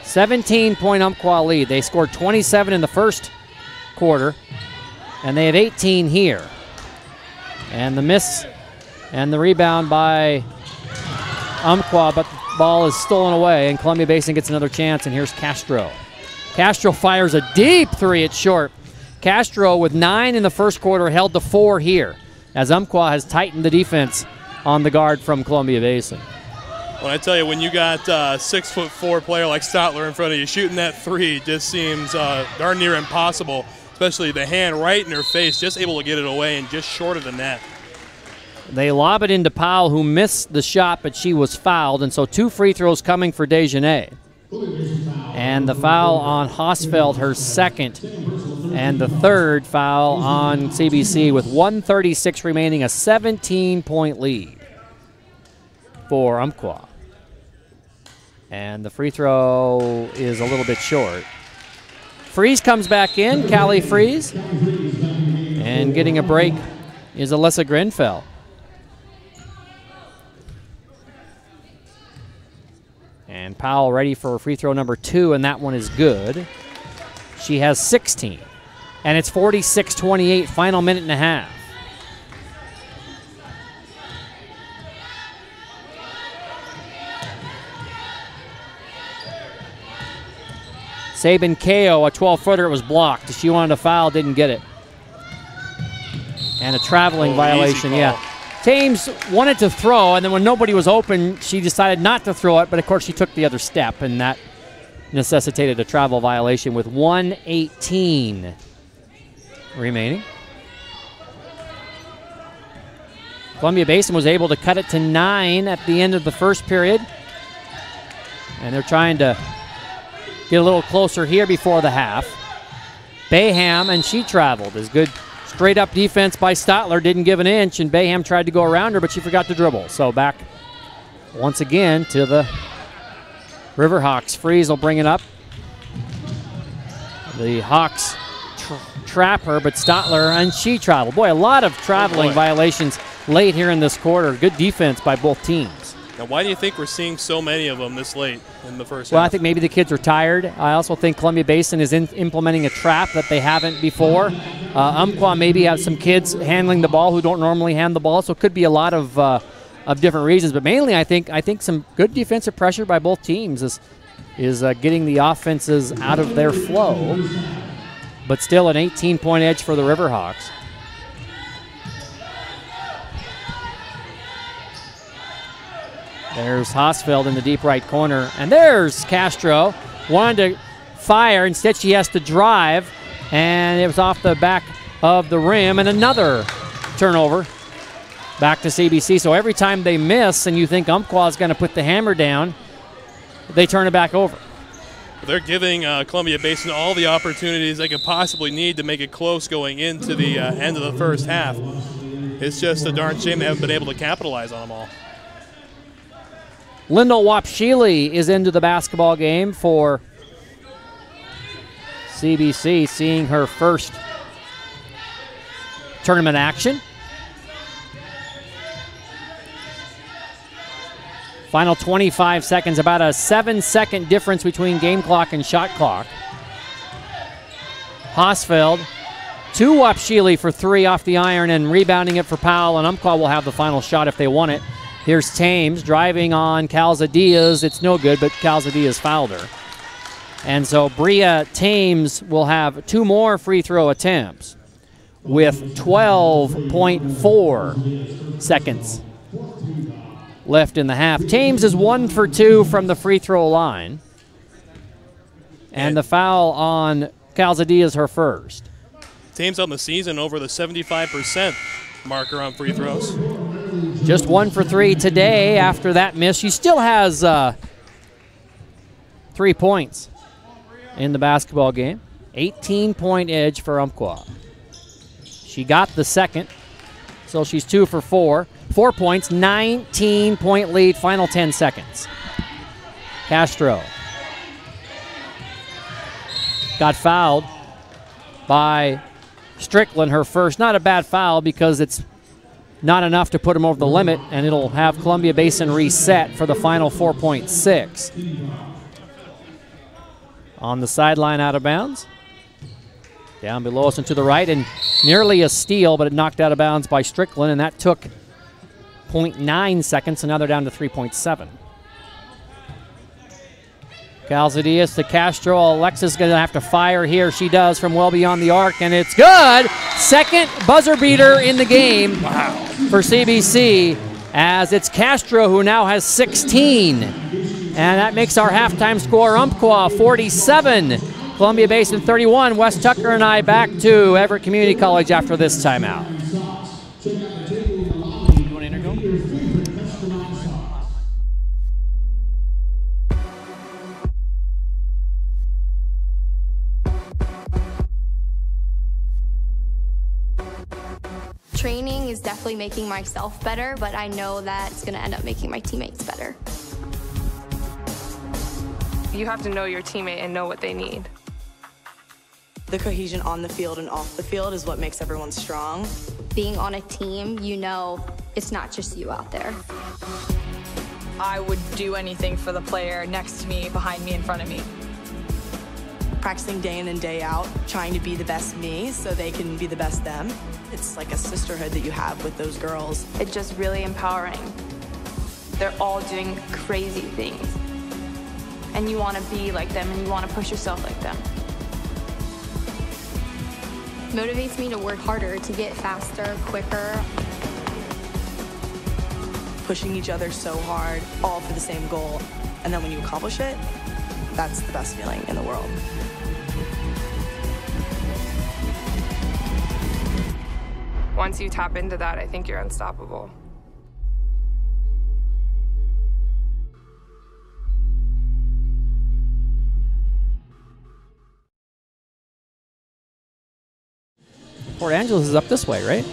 17-point Umpqua lead. They scored 27 in the first quarter, and they have 18 here. And the miss and the rebound by Umpqua, but the ball is stolen away, and Columbia Basin gets another chance, and here's Castro. Castro fires a deep three. It's short. Castro, with 9 in the first quarter, held to 4 here, as Umpqua has tightened the defense on the guard from Columbia Basin. When I tell you, when you got a 6'4" player like Stotler in front of you, shooting that three just seems darn near impossible, especially the hand right in her face, just able to get it away and just short of the net. They lob it into Powell, who missed the shot, but she was fouled, and so 2 free throws coming for Dejanay. And the foul on Hosfeld, her second, and the third foul on CBC with 1:36 remaining, a 17-point lead for Umpqua. And the free throw is a little bit short. Freeze comes back in, Callie Freeze. And getting a break is Alyssa Grenfell. And Powell ready for free throw number 2, and that one is good. She has 16. And it's 46-28, final minute and a half. Sabin Kao, a 12-footer, was blocked. She wanted a foul, didn't get it. And a traveling violation, yeah. Thames wanted to throw, and then when nobody was open, she decided not to throw it, but of course she took the other step, and that necessitated a travel violation with 1:18 remaining. Columbia Basin was able to cut it to 9 at the end of the first period, and they're trying to get a little closer here before the half. Bayham, and she traveled, is good. Straight up defense by Stotler, didn't give an inch, and Bayham tried to go around her, but she forgot to dribble. So back once again to the Riverhawks. Freeze will bring it up. The Hawks trap her, but Stotler, and she traveled. Boy, a lot of traveling violations late here in this quarter. Good defense by both teams. Now, why do you think we're seeing so many of them this late in the first half? Well, I think maybe the kids are tired. I also think Columbia Basin is implementing a trap that they haven't before. Umpqua maybe has some kids handling the ball who don't normally hand the ball, so it could be a lot of different reasons. But mainly, I think some good defensive pressure by both teams is getting the offenses out of their flow. But still an 18-point edge for the Riverhawks. There's Hosfeld in the deep right corner. And there's Castro. Wanted to fire. Instead, she has to drive. And it was off the back of the rim. And another turnover back to CBC. So every time they miss and you think Umpqua is going to put the hammer down, they turn it back over. They're giving Columbia Basin all the opportunities they could possibly need to make it close going into the end of the first half. It's just a darn shame they haven't been able to capitalize on them all. Lyndall Wapshili is into the basketball game for CBC, seeing her first tournament action. Final 25 seconds, about a 7-second difference between game clock and shot clock. Hosfeld to Wapshili for 3 off the iron and rebounding it for Powell, and Umpqua will have the final shot if they want it. Here's Thames driving on Calzadiaz. It's no good, but Calzadiaz fouled her. And so Bria Thames will have 2 more free throw attempts with 12.4 seconds left in the half. Thames is 1 for 2 from the free throw line. And the foul on Calzadiaz, her first. Thames on the season over the 75% marker on free throws. Just 1 for 3 today after that miss. She still has 3 points in the basketball game. 18-point edge for Umpqua. She got the second, so she's 2 for 4. 4 points, 19-point lead, final 10 seconds. Castro got fouled by Strickland, her first. Not a bad foul because it's not enough to put him over the limit, and it'll have Columbia Basin reset for the final 4.6. On the sideline, out of bounds. Down below us and to the right, and nearly a steal, but it knocked out of bounds by Strickland, and that took 0.9 seconds, and now they're down to 3.7. Calzadiaz to Castro. Alexis going to have to fire here. She does from well beyond the arc, and it's good. Second buzzer beater in the game for CBC, as it's Castro who now has 16. And that makes our halftime score Umpqua 47, Columbia Basin 31. Wes Tucker and I back to Everett Community College after this timeout. You want to intergo? Training is definitely making myself better, but I know that it's going to end up making my teammates better. You have to know your teammate and know what they need. The cohesion on the field and off the field is what makes everyone strong. Being on a team, you know it's not just you out there. I would do anything for the player next to me, behind me, in front of me. Practicing day in and day out, trying to be the best me so they can be the best them. It's like a sisterhood that you have with those girls. It's just really empowering. They're all doing crazy things. And you want to be like them, and you want to push yourself like them. Motivates me to work harder, to get faster, quicker. Pushing each other so hard, all for the same goal. And then when you accomplish it, that's the best feeling in the world. Once you tap into that, I think you're unstoppable. Port Angeles is up this way, right?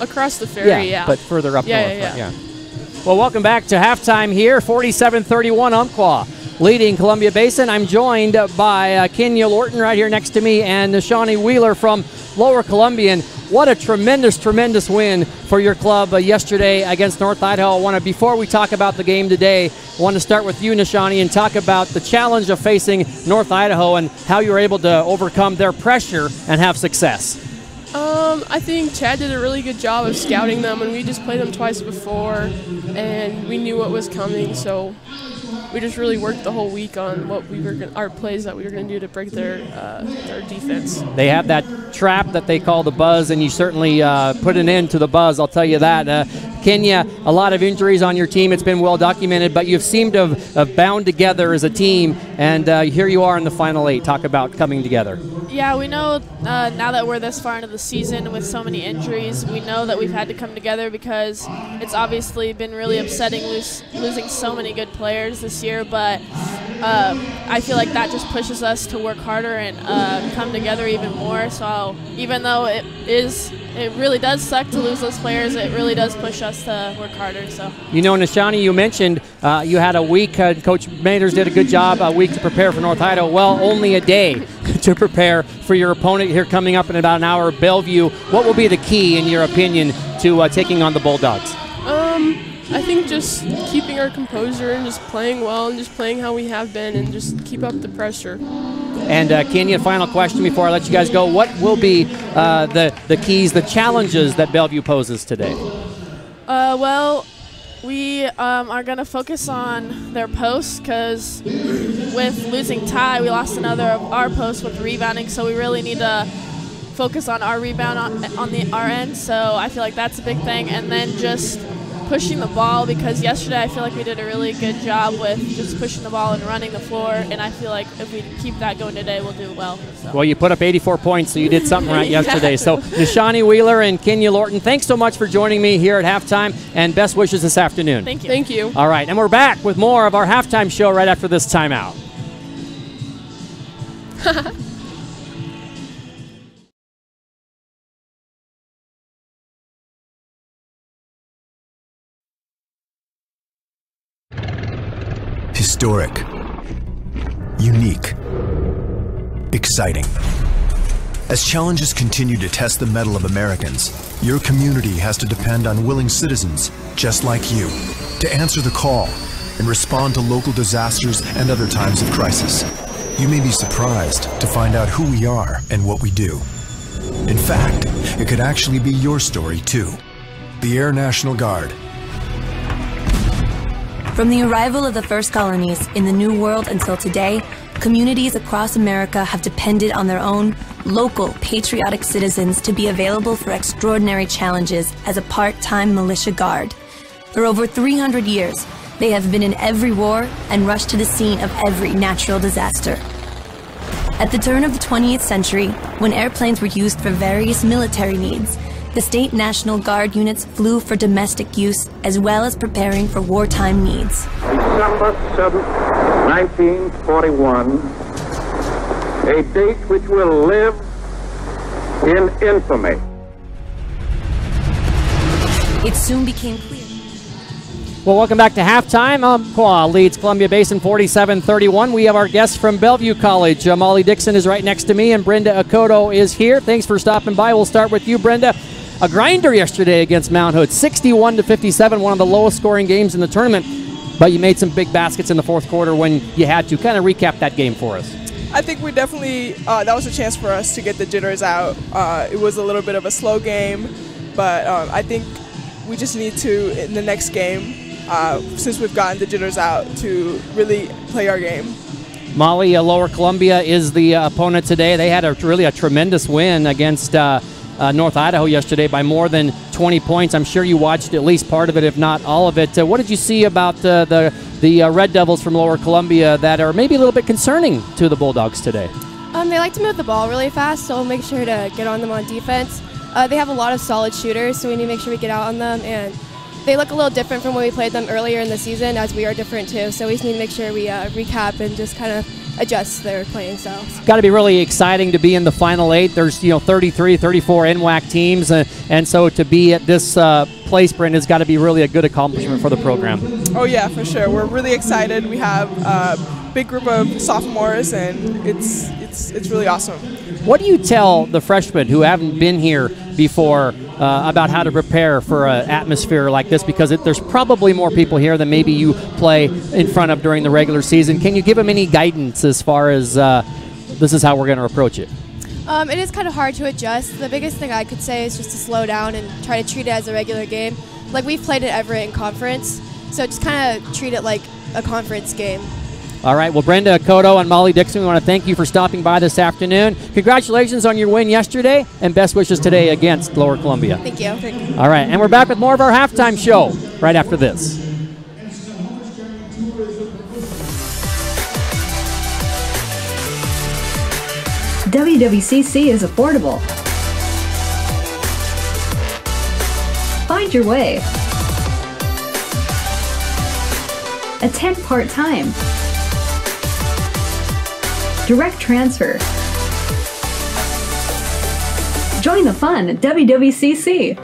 Across the ferry, yeah. But further up north. Yeah. Well, welcome back to halftime here. 47-31 Umpqua leading Columbia Basin. I'm joined by Kenya Lorton right here next to me and Nashani Wheeler from Lower Columbian. What a tremendous, tremendous win for your club yesterday against North Idaho. Before we talk about the game today, I want to start with you, Nashani, and talk about the challenge of facing North Idaho and how you were able to overcome their pressure and have success. I think Chad did a really good job of scouting them, and we just played them twice before, and we knew what was coming, so we just really worked the whole week on what our plays that we were going to do to break their defense. They have that trap that they call the buzz, and you certainly put an end to the buzz, I'll tell you that. Kenya, a lot of injuries on your team. It's been well documented, but you've seemed to have bound together as a team, and here you are in the Final 8. Talk about coming together. Yeah, we know now that we're this far into the season with so many injuries, we know that we've had to come together because it's obviously been really upsetting losing so many good players this year, but I feel like that just pushes us to work harder and come together even more. So even though it really does suck to lose those players, it really does push us to work harder. So, you know, Nishani, you mentioned you had a week. Coach Mayners did a good job, a week to prepare for North Idaho. Well, only a day to prepare for your opponent here coming up in about an hour, Bellevue. What will be the key, in your opinion, to taking on the Bulldogs? I think just keeping our composure and just playing well and just playing how we have been and just keep up the pressure. And Kenya, final question before I let you guys go. What will be the keys, the challenges that Bellevue poses today? Well, we are going to focus on their posts because with losing Ty, we lost another of our posts with rebounding, so we really need to focus on our rebound on our end. So I feel like that's a big thing. And then just pushing the ball, because yesterday I feel like we did a really good job with just pushing the ball and running the floor, and I feel like if we keep that going today, we'll do well. So. Well, you put up 84 points, so you did something right yesterday. So Nishani Wheeler and Kenya Lorton, thanks so much for joining me here at halftime, and best wishes this afternoon. Thank you. Thank you. All right, and we're back with more of our halftime show right after this timeout. Historic, unique, exciting. As challenges continue to test the mettle of Americans, your community has to depend on willing citizens just like you to answer the call and respond to local disasters and other times of crisis. You may be surprised to find out who we are and what we do. In fact, it could actually be your story too. The Air National Guard. From the arrival of the first colonies in the New World until today, communities across America have depended on their own local patriotic citizens to be available for extraordinary challenges as a part-time militia guard. For over 300 years, they have been in every war and rushed to the scene of every natural disaster. At the turn of the 20th century, when airplanes were used for various military needs, the State National Guard units flew for domestic use as well as preparing for wartime needs. December 7th, 1941, a date which will live in infamy. It soon became clear. Well, welcome back to halftime. Umpqua leads Columbia Basin 47-31. We have our guest from Bellevue College. Molly Dixon is right next to me, and Brenda Akoto is here. Thanks for stopping by. We'll start with you, Brenda. A grinder yesterday against Mount Hood, 61-57, one of the lowest scoring games in the tournament, but you made some big baskets in the fourth quarter when you had to. Kind of recap that game for us. I think we definitely, that was a chance for us to get the jitters out. It was a little bit of a slow game, but I think we just need to, in the next game, since we've gotten the jitters out, to really play our game. Molly, Lower Columbia is the opponent today. They had really a tremendous win against North Idaho yesterday by more than 20 points. I'm sure you watched at least part of it, if not all of it. What did you see about the Red Devils from Lower Columbia that are maybe a little bit concerning to the Bulldogs today? They like to move the ball really fast, so we'll make sure to get on them on defense. They have a lot of solid shooters, so we need to make sure we get out on them, and they look a little different from when we played them earlier in the season, as we are different too. So we just need to make sure we recap and just kind of adjust their playing styles. Got to be really exciting to be in the Final 8. There's 33, 34 NWAC teams, and so to be at this place, Brent, has got to be really a good accomplishment for the program. Oh yeah, for sure. We're really excited. We have a big group of sophomores, and it's really awesome. What do you tell the freshmen who haven't been here before about how to prepare for an atmosphere like this? Because there's probably more people here than maybe you play in front of during the regular season. Can you give them any guidance as far as this is how we're going to approach it? It is kind of hard to adjust. The biggest thing I could say is just to slow down and try to treat it as a regular game. Like we've played at Everett in conference, so just kind of treat it like a conference game. All right, well, Brenda Cotto and Molly Dixon, we want to thank you for stopping by this afternoon. Congratulations on your win yesterday, and best wishes today against Lower Columbia. Thank you. Thank you. All right, and we're back with more of our halftime show right after this. WWCC is affordable. Find your way. Attend part-time. Direct transfer. Join the fun at WWCC.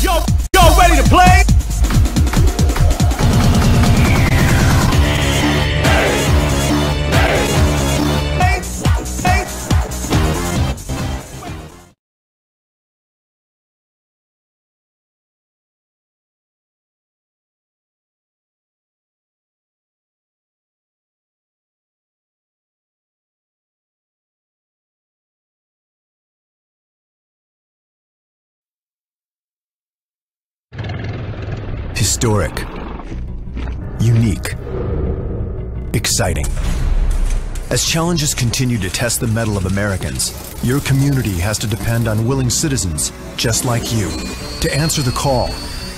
Yo, ready to play? Historic, unique, exciting. As challenges continue to test the mettle of Americans, your community has to depend on willing citizens just like you to answer the call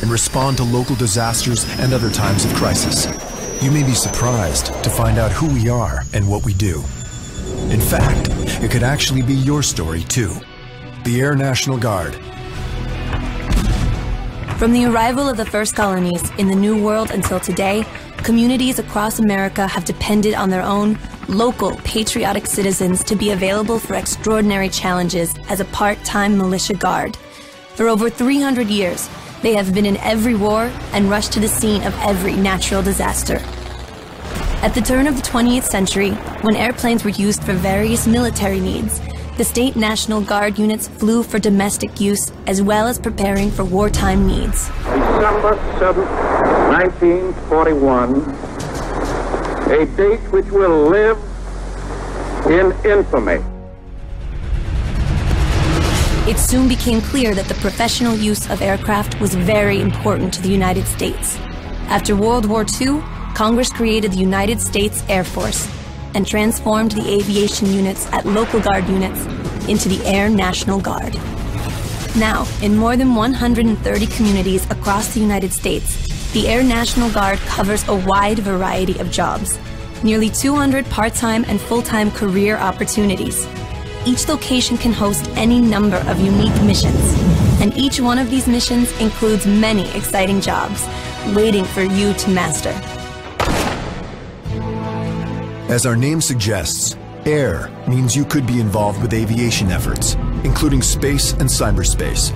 and respond to local disasters and other times of crisis. You may be surprised to find out who we are and what we do. In fact, it could actually be your story too. The Air National Guard. From the arrival of the first colonies in the New World until today, communities across America have depended on their own local patriotic citizens to be available for extraordinary challenges as a part-time militia guard. For over 300 years, they have been in every war and rushed to the scene of every natural disaster. At the turn of the 20th century, when airplanes were used for various military needs, the State National Guard units flew for domestic use as well as preparing for wartime needs. December 7th, 1941, a date which will live in infamy. It soon became clear that the professional use of aircraft was very important to the United States. After World War II, Congress created the United States Air Force and transformed the aviation units at local guard units into the Air National Guard. Now, in more than 130 communities across the United States, the Air National Guard covers a wide variety of jobs, nearly 200 part-time and full-time career opportunities. Each location can host any number of unique missions, and each one of these missions includes many exciting jobs waiting for you to master. As our name suggests, air means you could be involved with aviation efforts, including space and cyberspace,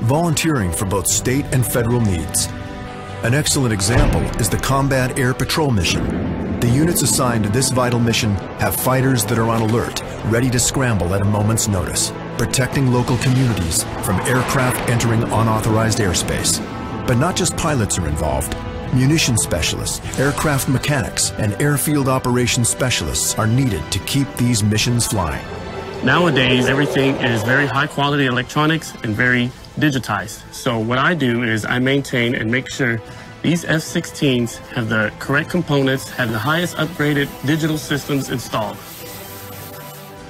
volunteering for both state and federal needs. An excellent example is the Combat Air Patrol mission. The units assigned to this vital mission have fighters that are on alert, ready to scramble at a moment's notice, protecting local communities from aircraft entering unauthorized airspace. But not just pilots are involved. Munition specialists, aircraft mechanics, and airfield operations specialists are needed to keep these missions flying. Nowadays, everything is very high quality electronics and very digitized. So what I do is I maintain and make sure these F-16s have the correct components, have the highest upgraded digital systems installed.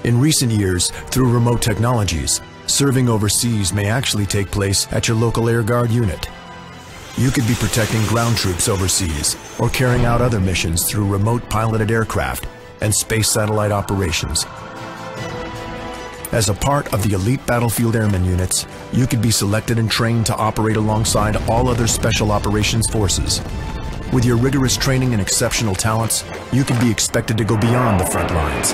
In recent years, through remote technologies, serving overseas may actually take place at your local Air Guard unit. You could be protecting ground troops overseas or carrying out other missions through remote piloted aircraft and space satellite operations. As a part of the elite battlefield airmen units, you could be selected and trained to operate alongside all other special operations forces. With your rigorous training and exceptional talents, you can be expected to go beyond the front lines,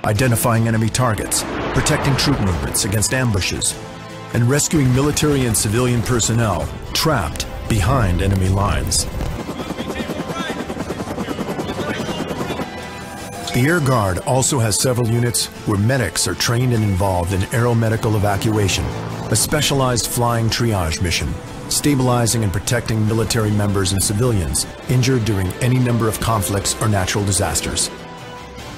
identifying enemy targets, protecting troop movements against ambushes, and rescuing military and civilian personnel trapped behind enemy lines. The Air Guard also has several units where medics are trained and involved in aeromedical evacuation, a specialized flying triage mission, stabilizing and protecting military members and civilians injured during any number of conflicts or natural disasters.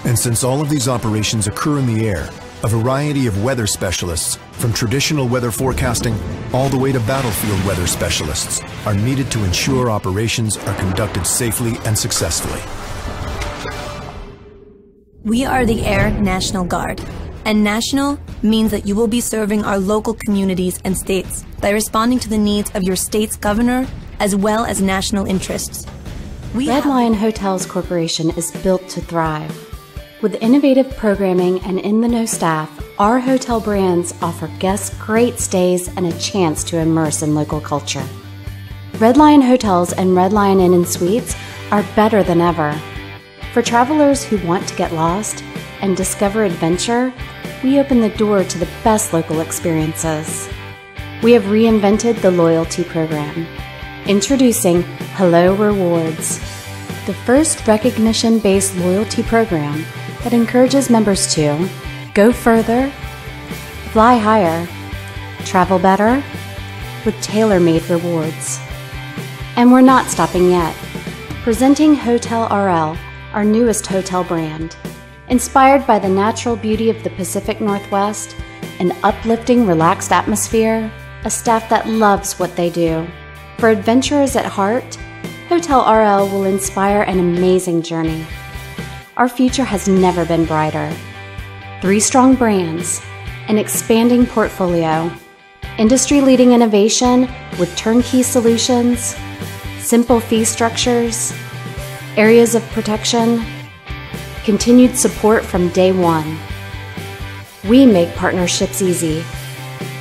And since all of these operations occur in the air, a variety of weather specialists, from traditional weather forecasting all the way to battlefield weather specialists, are needed to ensure operations are conducted safely and successfully. We are the Air National Guard, and national means that you will be serving our local communities and states by responding to the needs of your state's governor as well as national interests. Red Lion Hotels Corporation is built to thrive. With innovative programming and in-the-know staff, our hotel brands offer guests great stays and a chance to immerse in local culture. Red Lion Hotels and Red Lion Inn & Suites are better than ever. For travelers who want to get lost and discover adventure, we open the door to the best local experiences. We have reinvented the loyalty program. Introducing Hello Rewards, the first recognition-based loyalty program that encourages members to go further, fly higher, travel better, with tailor-made rewards. And we're not stopping yet. Presenting Hotel RL, our newest hotel brand. Inspired by the natural beauty of the Pacific Northwest, an uplifting, relaxed atmosphere, a staff that loves what they do. For adventurers at heart, Hotel RL will inspire an amazing journey. Our future has never been brighter. 3 strong brands, an expanding portfolio, industry-leading innovation with turnkey solutions, simple fee structures, areas of protection, continued support from day one. We make partnerships easy.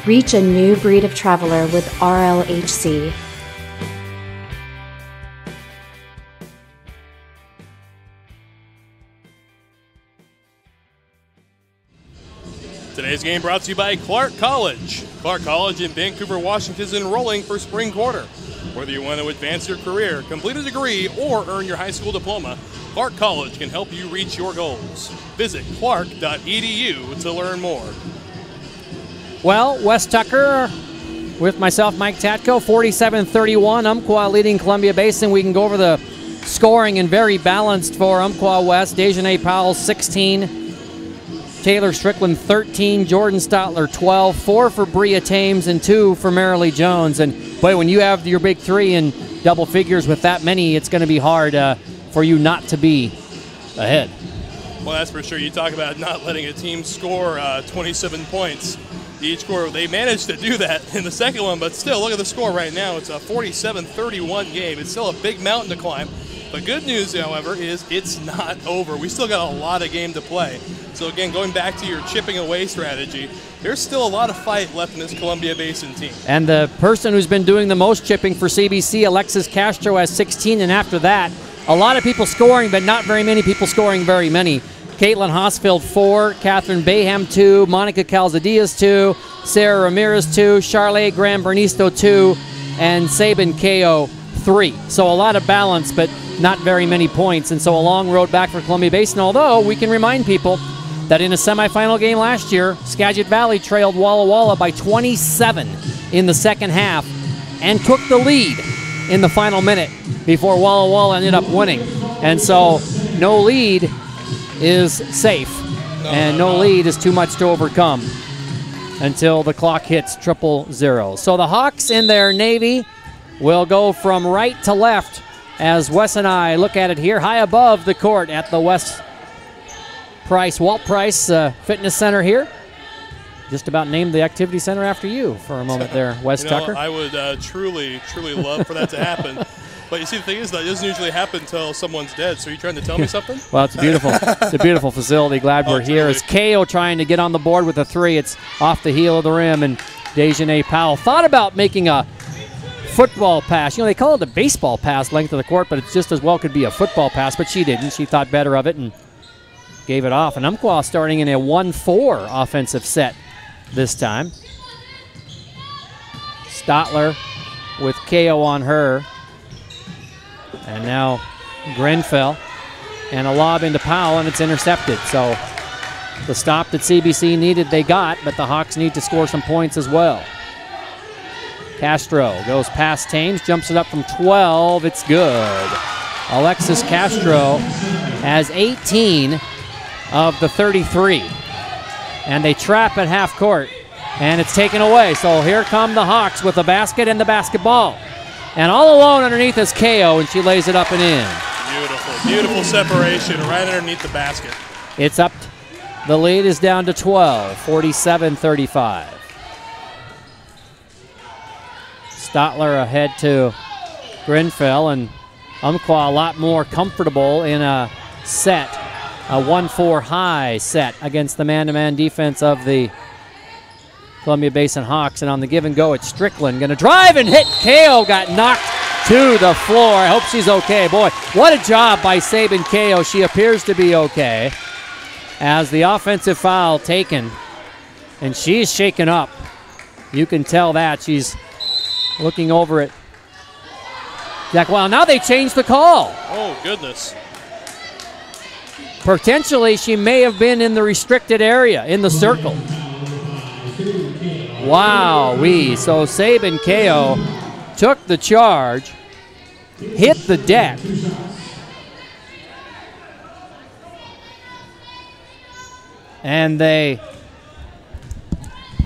Reach a new breed of traveler with RLHC. Today's game brought to you by Clark College. Clark College in Vancouver, Washington is enrolling for spring quarter. Whether you want to advance your career, complete a degree, or earn your high school diploma, Clark College can help you reach your goals. Visit clark.edu to learn more. Well, Wes Tucker with myself, Mike Tatko, 47-31. Umpqua leading Columbia Basin. We can go over the scoring and very balanced for Umpqua West. Dejanay Powell, 16. Taylor Strickland, 13. Jordan Stotler, 12. 4 for Bria Thames and 2 for Marilee Jones. And boy, when you have your big 3 in double figures with that many, it's going to be hard for you not to be ahead. Well, that's for sure. You talk about not letting a team score 27 points each quarter. They managed to do that in the second one, but still, look at the score right now. It's a 47-31 game. It's still a big mountain to climb. The good news, however, is it's not over. We still got a lot of game to play. So again, going back to your chipping away strategy, there's still a lot of fight left in this Columbia Basin team. And the person who's been doing the most chipping for CBC, Alexis Castro, has 16, and after that, a lot of people scoring, but not very many people scoring very many. Caitlin Hosfield, 4, Catherine Bayham, 2, Monica Calzadillas, 2, Sarah Ramirez, 2, Charlotte Gran-Bernisto, 2, and Sabin Ko, 3. So a lot of balance, but not very many points, and so a long road back for Columbia Basin, although we can remind people that in a semifinal game last year, Skagit Valley trailed Walla Walla by 27 in the second half and took the lead in the final minute before Walla Walla ended up winning. And so no lead is safe, and no lead is too much to overcome until the clock hits 000. So the Hawks in their navy will go from right to left as Wes and I look at it here, high above the court at the Walt Price Fitness Center here. Just about named the activity center after you for a moment there, Wes Tucker. I would truly love for that to happen. But you see, the thing is, that doesn't usually happen until someone's dead. So are you trying to tell me something? Well, it's beautiful. It's a beautiful facility. Glad we're here. As Ko trying to get on the board with a 3. It's off the heel of the rim, and Dejanay Powell thought about making a football pass. You know, they call it a baseball pass, length of the court, but it just as well could be a football pass, but she didn't. She thought better of it and gave it off. And Umpqua starting in a 1-4 offensive set this time. Stotler with KO on her. And now Grenfell. And a lob into Powell, and it's intercepted. So the stop that CBC needed, they got, but the Hawks need to score some points as well. Castro goes past Thames, jumps it up from 12. It's good. Alexis Castro has 18 of the 33. And they trap at half court, and it's taken away. So here come the Hawks with the basket and the basketball. And all alone underneath is KO, and she lays it up and in. Beautiful, beautiful separation right underneath the basket. It's up. The lead is down to 12, 47-35. Stotler ahead to Grenfell, and Umpqua a lot more comfortable in a set, a 1-4 high set against the man-to-man defense of the Columbia Basin Hawks. And on the give and go, it's Strickland going to drive and hit. KO got knocked to the floor. I hope she's okay. Boy, what a job by Sabin KO. She appears to be okay. As the offensive foul taken, and she's shaken up. You can tell that. She's looking over at Jack. Wow, now they changed the call. Oh, goodness. Potentially, she may have been in the restricted area, in the circle. Wow-wee. So Sabin KO took the charge, hit the deck, and they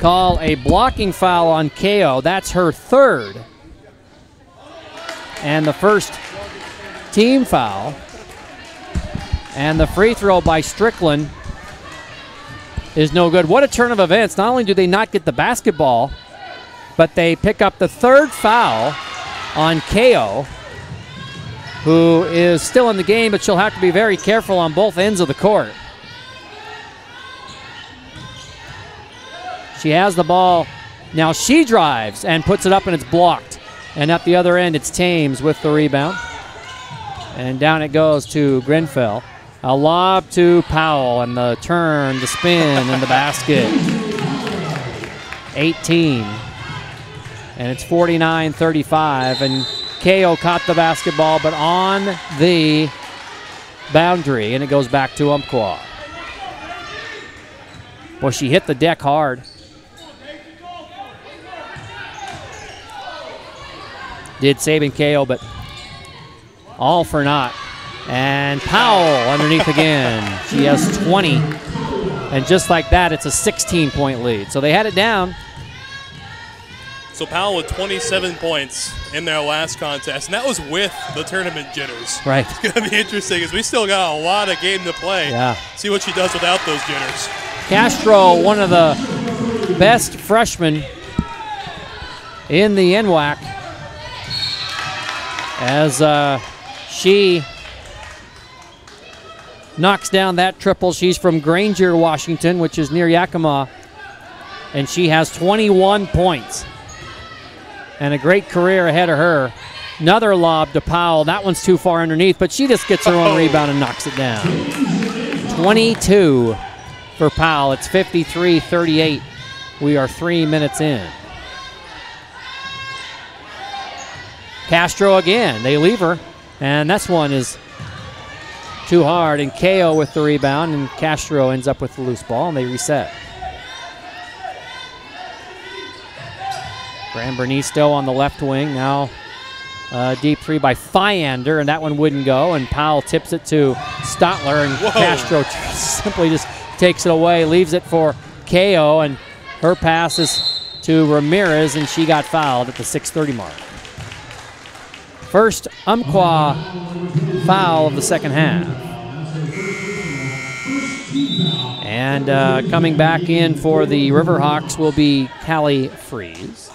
call a blocking foul on KO. That's her third. And the first team foul. And the free throw by Strickland is no good. What a turn of events. Not only do they not get the basketball, but they pick up the third foul on KO, who is still in the game, but she'll have to be very careful on both ends of the court. She has the ball. Now she drives and puts it up, and it's blocked. And at the other end, it's Thames with the rebound. And down it goes to Grenfell. A lob to Powell, and the turn, the spin, and the basket. 18. And it's 49-35. And KO caught the basketball, but on the boundary, and it goes back to Umpqua. Boy, she hit the deck hard. Did Sabin KO, but all for naught. And Powell underneath again. She has 20. And just like that, it's a 16-point lead. So they had it down. So Powell with 27 points in their last contest, and that was with the tournament jitters. Right. It's going to be interesting because we still got a lot of game to play. Yeah. See what she does without those jitters. Castro, one of the best freshmen in the NWAC, as she knocks down that triple. She's from Granger, Washington, which is near Yakima, and she has 21 points and a great career ahead of her. Another lob to Powell. That one's too far underneath, but she just gets her own rebound and knocks it down. 22 for Powell. It's 53-38. We are 3 minutes in. Castro again. They leave her, and this one is too hard, and KO with the rebound, and Castro ends up with the loose ball, and they reset. Grambernisto on the left wing. Now deep three by Fyander, and that one wouldn't go, and Powell tips it to Stotler, and Castro simply just takes it away, leaves it for KO, and her pass is to Ramirez, and she got fouled at the 6:30 mark. First Umpqua foul of the second half. And coming back in for the Riverhawks will be Callie Freeze.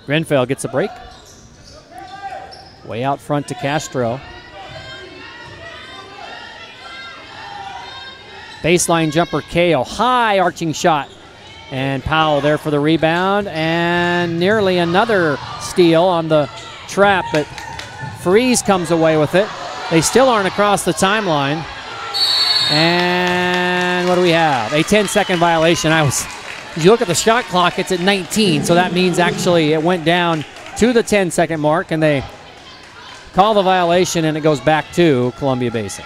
Grenfell gets a break. Way out front to Castro. Baseline jumper KO. High arching shot. And Powell there for the rebound, and nearly another steal on the trap, but Freeze comes away with it. They still aren't across the timeline. And what do we have? A 10-second violation. If you look at the shot clock, it's at 19, so that means actually it went down to the 10-second mark, and they call the violation, and it goes back to Columbia Basin.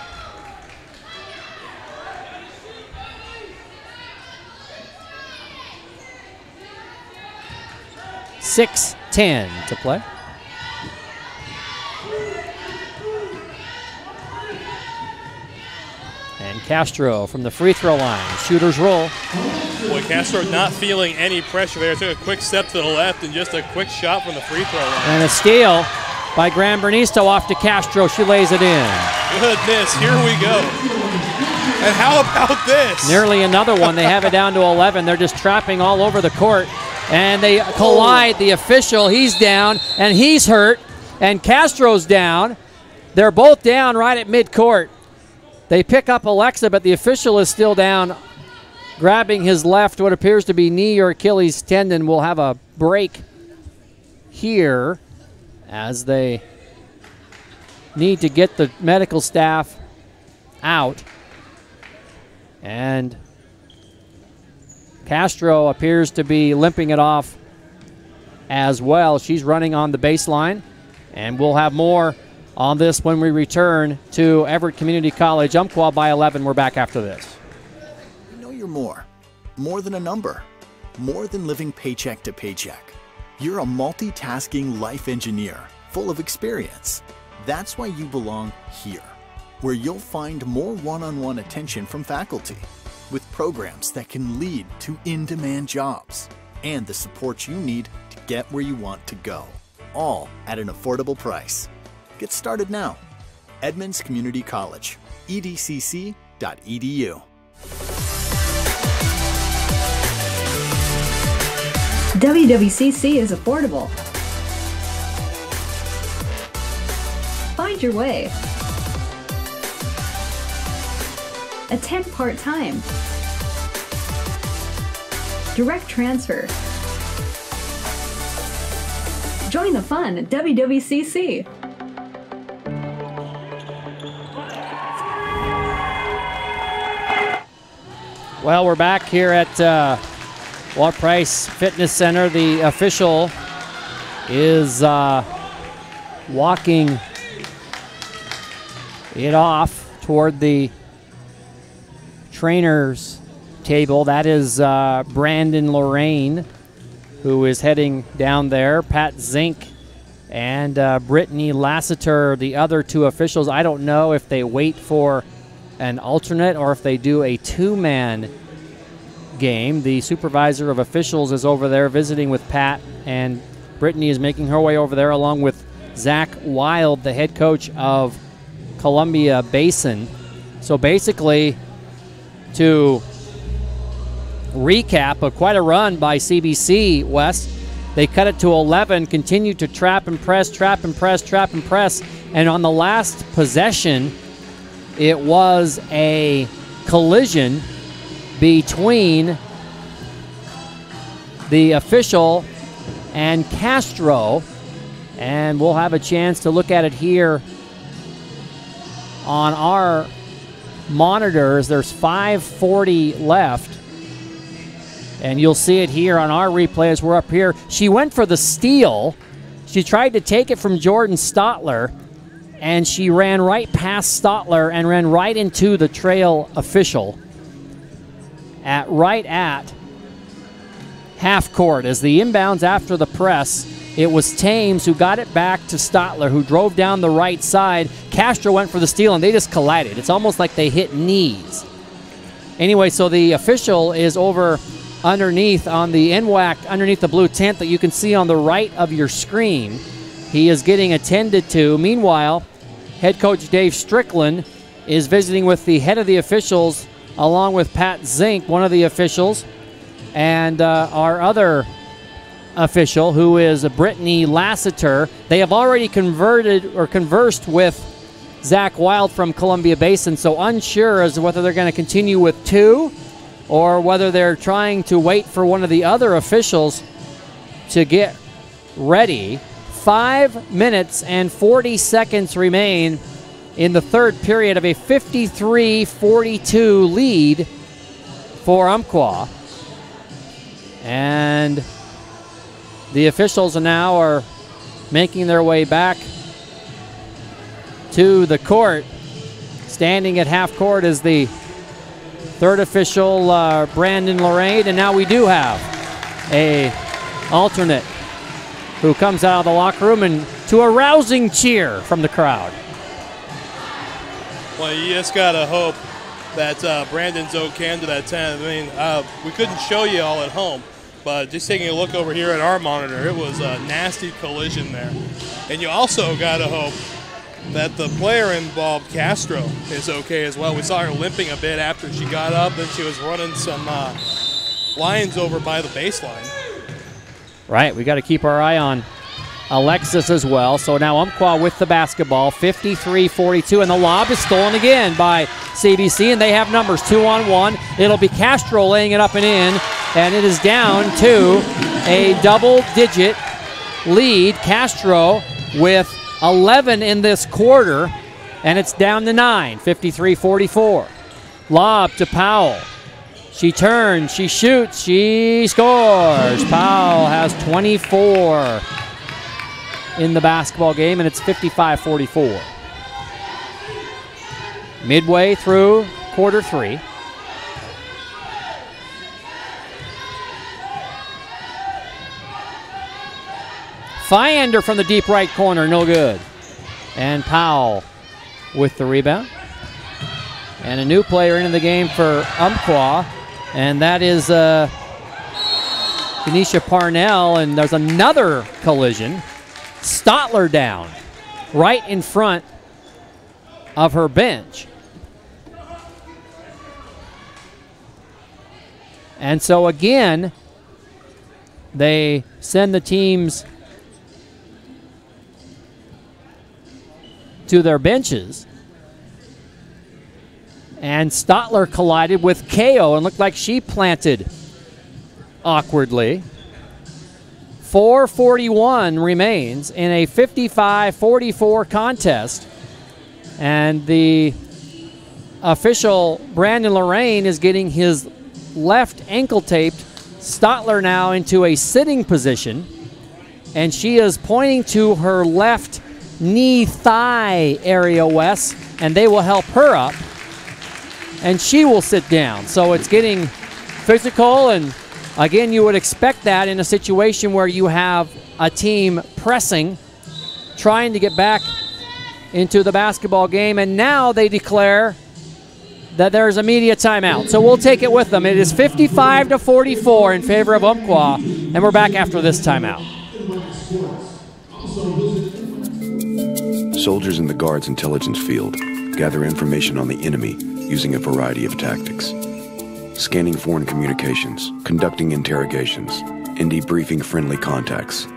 .6:10 to play. And Castro from the free throw line. Shooters roll. Boy, Castro not feeling any pressure there. Took a quick step to the left and just a quick shot from the free throw line. And a steal by Gran Bernisto off to Castro. She lays it in. Goodness, here we go. And how about this? Nearly another one. They have it down to 11. They're just trapping all over the court. And they collide. The official, he's down, and he's hurt. And Castro's down. They're both down right at midcourt. They pick up Alexa, but the official is still down, grabbing his left, what appears to be knee or Achilles tendon. Will have a break here as they need to get the medical staff out. And Castro appears to be limping it off as well. She's running on the baseline, and we'll have more on this when we return to Everett Community College. Umpqua by 11. We're back after this. You know you're more. More than a number. More than living paycheck to paycheck. You're a multitasking life engineer full of experience. That's why you belong here, where you'll find more one-on-one attention from faculty, with programs that can lead to in-demand jobs, and the support you need to get where you want to go, all at an affordable price. Get started now. Edmonds Community College, edcc.edu. WWCC is affordable. Find your way. Attend part-time. Direct transfer. Join the fun at WWCC. Well, we're back here at Walt Price Fitness Center. The official is walking it off toward the trainer's table. That is Brandon Lorraine, who is heading down there. Pat Zink and Brittany Lassiter, the other two officials. I don't know if they wait for an alternate or if they do a two-man game. The supervisor of officials is over there visiting with Pat, and Brittany is making her way over there along with Zach Wild, the head coach of Columbia Basin. So basically, to recap, quite a run by CBC West. They cut it to 11, continued to trap and press, trap and press, trap and press, and on the last possession, it was a collision between the official and Castro, and we'll have a chance to look at it here on our monitors. There's 5:40 left, and you'll see it here on our replay as we're up here. She went for the steal. She tried to take it from Jordan Stotler, and she ran right past Stotler and ran right into the trail official right at half court. As the inbounds after the press, it was Thames who got it back to Stotler, who drove down the right side. Castro went for the steal, and they just collided. It's almost like they hit knees. Anyway, so the official is over underneath on the NWAC, underneath the blue tent that you can see on the right of your screen. He is getting attended to. Meanwhile, head coach Dave Strickland is visiting with the head of the officials along with Pat Zink, one of the officials, and our other official, who is Brittany Lassiter. They have already conversed with Zach Wild from Columbia Basin, so unsure as to whether they're going to continue with two or whether they're trying to wait for one of the other officials to get ready. 5 minutes and 40 seconds remain in the third period of a 53-42 lead for Umpqua. And the officials now are making their way back to the court. Standing at half court is the third official, Brandon Lorraine, and now we do have a alternate who comes out of the locker room and to a rousing cheer from the crowd. Well, you just gotta hope that Brandon's okay under that 10. I mean, we couldn't show you all at home, but just taking a look over here at our monitor, it was a nasty collision there. And you also gotta hope that the player involved, Castro, is okay as well. We saw her limping a bit after she got up, and she was running some lines over by the baseline. Right, we got to keep our eye on Alexis as well. So now Umpqua with the basketball, 53-42, and the lob is stolen again by CBC, and they have numbers 2-on-1. It'll be Castro laying it up and in, and it is down to a double-digit lead. Castro with 11 in this quarter, and it's down to 9, 53-44. Lob to Powell. She turns, she shoots, she scores. Powell has 24 in the basketball game, and it's 55-44. Midway through quarter three. Fiander from the deep right corner, no good. And Powell with the rebound. And a new player into the game for Umpqua, and that is Kenesha Parnell, and there's another collision. Stotler down right in front of her bench. And so again, they send the teams to their benches. And Stotler collided with KO and looked like she planted awkwardly. 4:41 remains in a 55-44 contest. And the official, Brandon Lorraine, is getting his left ankle taped. Stotler now into a sitting position. And she is pointing to her left knee thigh area, Wes, and they will help her up. And she will sit down. So it's getting physical, and again, you would expect that in a situation where you have a team pressing, trying to get back into the basketball game, and now they declare that there's a media timeout. So we'll take it with them. It is 55-44 in favor of Umpqua, and we're back after this timeout. Soldiers in the Guard's intelligence field gather information on the enemy using a variety of tactics. Scanning foreign communications, conducting interrogations, and debriefing friendly contacts,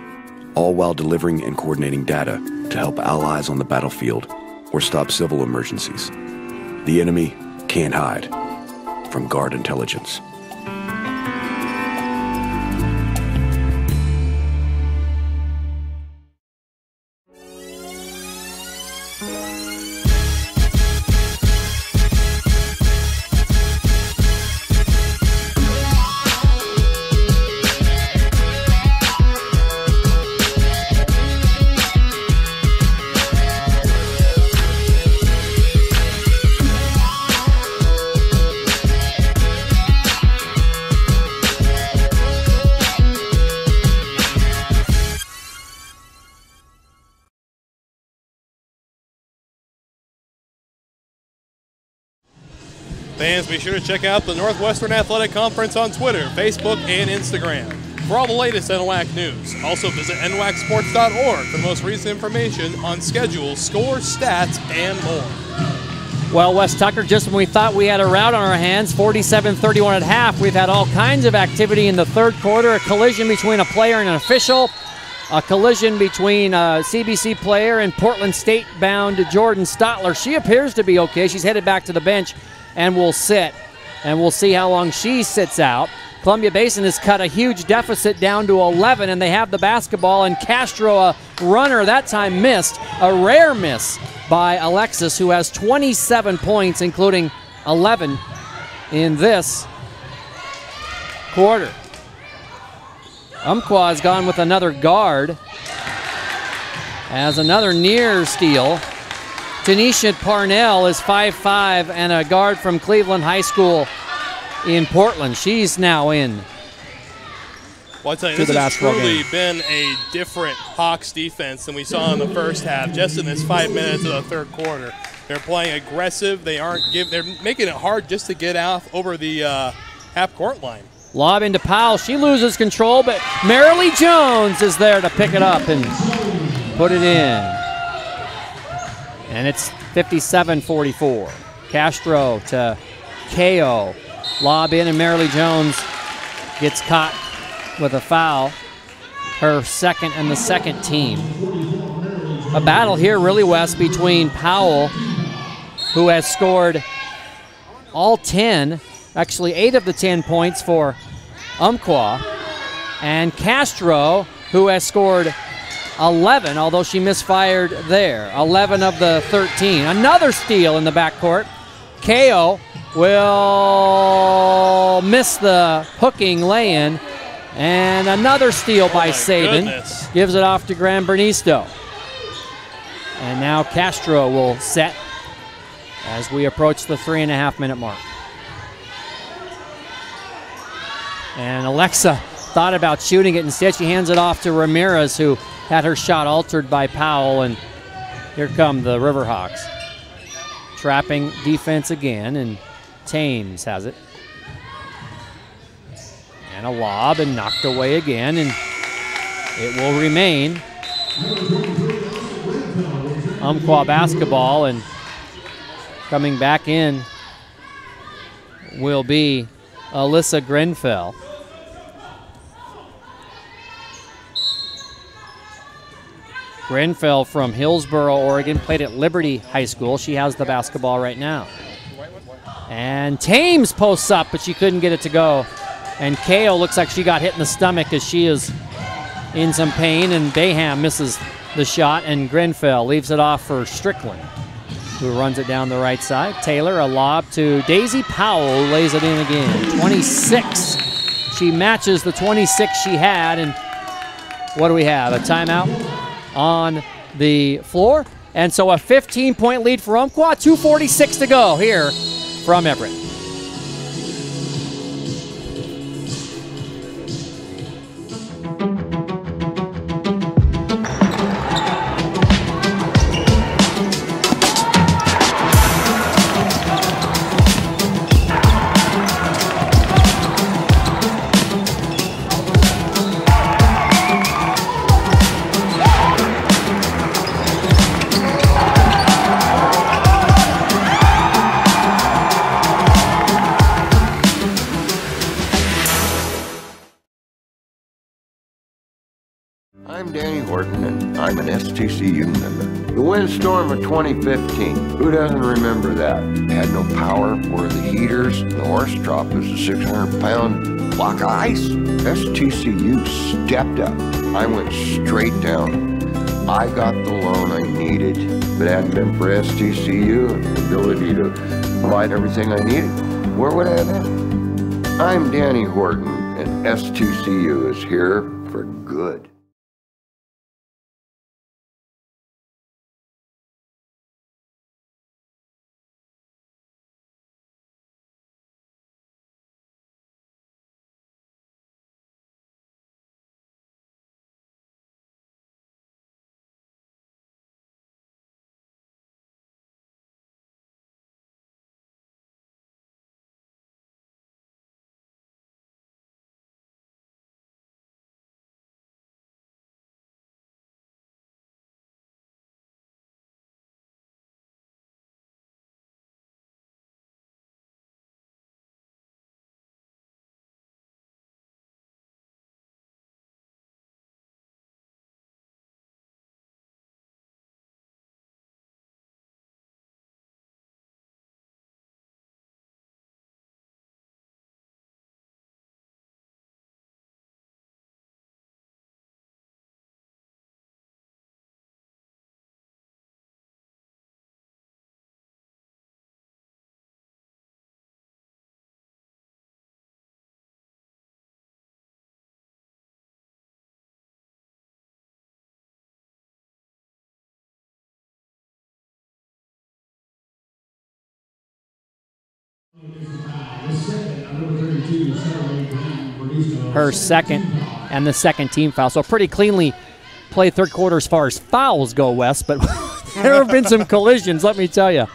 all while delivering and coordinating data to help allies on the battlefield or stop civil emergencies. The enemy can't hide from Guard intelligence. Fans, be sure to check out the Northwestern Athletic Conference on Twitter, Facebook, and Instagram for all the latest NWAC news. Also visit NWACsports.org for the most recent information on schedules, scores, stats, and more. Well, Wes Tucker, just when we thought we had a rout on our hands, 47-31 at half, we've had all kinds of activity in the third quarter, a collision between a player and an official, a collision between a CBC player and Portland State-bound Jordan Stotler. She appears to be okay. She's headed back to the bench and will sit and we'll see how long she sits out. Columbia Basin has cut a huge deficit down to 11, and they have the basketball, and Castro, a runner, that time missed. A rare miss by Alexis, who has 27 points, including 11 in this quarter. Umpqua has gone with another guard as another near steal. Tanisha Parnell is 5'5" and a guard from Cleveland High School in Portland. She's now in. Well, I tell you, this has truly been a different Hawks defense than we saw in the first half, just in this 5 minutes of the third quarter. They're playing aggressive. They're making it hard just to get out over the half-court line. Lob into Powell. She loses control, but Marilee Jones is there to pick it up and put it in. And it's 57-44. Castro to KO. Lob in, and Marilee Jones gets caught with a foul. Her second and the second team. A battle here, really, Wes, between Powell, who has scored all 10, actually 8 of the 10 points for Umpqua, and Castro, who has scored 11, although she misfired there. 11 of the 13. Another steal in the backcourt. KO will miss the hooking lay-in, and another steal by Saban. Goodness. Gives it off to Gran Bernisto. And now Castro will set as we approach the 3.5-minute mark. And Alexa thought about shooting it. Instead, she hands it off to Ramirez, who had her shot altered by Powell, and here come the Riverhawks. Trapping defense again, and Thames has it. And a lob, and knocked away again, and it will remain Umpqua basketball, and coming back in will be Alyssa Grenfell. Grenfell from Hillsboro, Oregon, played at Liberty High School. She has the basketball right now. And Thames posts up, but she couldn't get it to go. And KO looks like she got hit in the stomach as she is in some pain, and Baham misses the shot, and Grenfell leaves it off for Strickland, who runs it down the right side. Taylor, a lob to Daisy Powell, who lays it in again. 26. She matches the 26 she had, and what do we have? A timeout on the floor. And so a 15-point lead for Umpqua, 2:46 to go here from Everett. I'm Danny Horton, and I'm an STCU member. The windstorm of 2015, who doesn't remember that? Had no power, were the heaters, the horse drop was a 600-pound block of ice. STCU stepped up. I went straight down. I got the loan I needed. If it hadn't been for STCU and the ability to provide everything I needed, where would I have been? I'm Danny Horton, and STCU is here for good. Her second and the second team foul. So pretty cleanly played third quarter as far as fouls go, Wes, but there have been some collisions, let me tell you,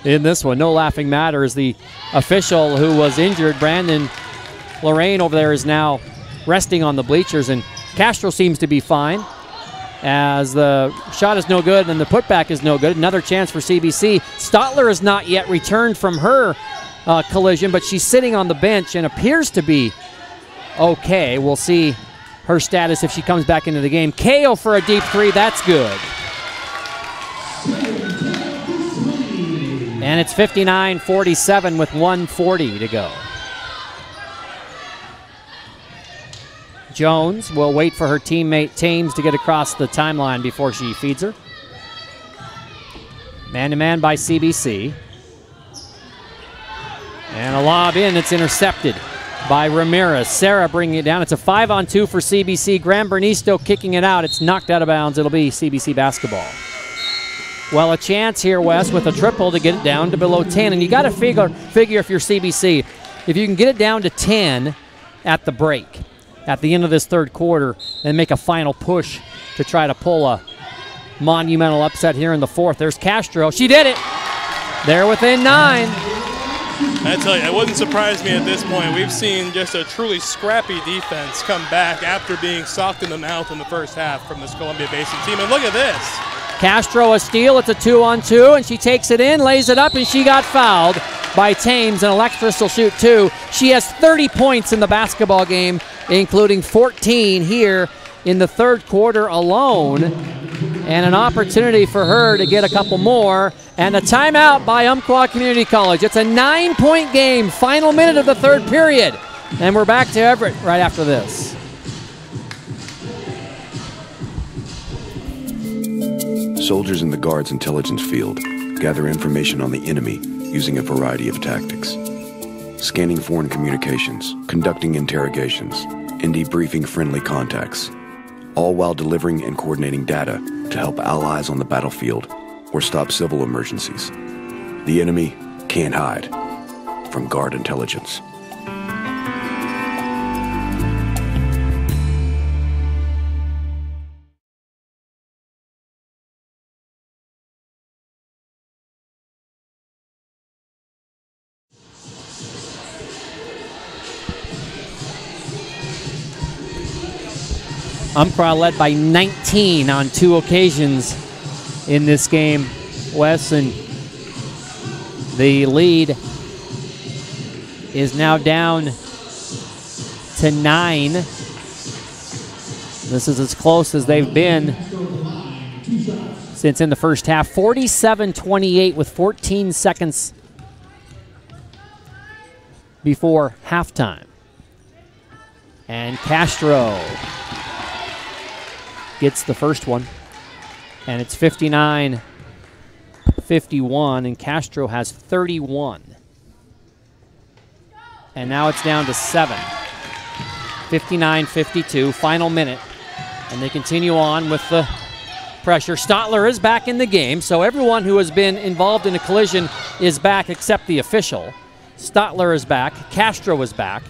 in this one. No laughing matter as the official who was injured, Brandon Lorraine over there, is now resting on the bleachers, and Castro seems to be fine as the shot is no good and the putback is no good. Another chance for CBC. Stotler has not yet returned from her collision, but she's sitting on the bench and appears to be okay. We'll see her status if she comes back into the game. KO for a deep three, that's good. And it's 59-47 with 1:40 to go. Jones will wait for her teammate Thames to get across the timeline before she feeds her. Man-to-man by CBC. And a lob in, it's intercepted by Ramirez. Sarah bringing it down. It's a 5-on-2 for CBC. Gran Bernisto kicking it out. It's knocked out of bounds. It'll be CBC basketball. Well, a chance here, Wes, with a triple to get it down to below 10. And you got to figure if you're CBC, if you can get it down to 10 at the break, at the end of this third quarter, and make a final push to try to pull a monumental upset here in the fourth. There's Castro. She did it. They're within 9. I tell you, it wouldn't surprise me at this point. We've seen just a truly scrappy defense come back after being socked in the mouth in the first half from this Columbia Basin team. And look at this. Castro a steal. It's a 2-on-2, and she takes it in, lays it up, and she got fouled by Thames, and Alexis will shoot 2. She has 30 points in the basketball game, including 14 here in the third quarter alone, and an opportunity for her to get a couple more, and a timeout by Umpqua Community College. It's a 9-point game, final minute of the third period, and we're back to Everett right after this. Soldiers in the Guard's intelligence field gather information on the enemy using a variety of tactics. Scanning foreign communications, conducting interrogations, and debriefing friendly contacts, all while delivering and coordinating data to help allies on the battlefield or stop civil emergencies. The enemy can't hide from Guard intelligence. Umpqua led by 19 on 2 occasions in this game, Wes, and the lead is now down to 9. This is as close as they've been since in the first half. 47-28 with 14 seconds before halftime. And Castro gets the first one, and it's 59-51, and Castro has 31. And now it's down to 7. 59-52, final minute, and they continue on with the pressure. Stotler is back in the game, so everyone who has been involved in a collision is back except the official. Stotler is back, Castro is back,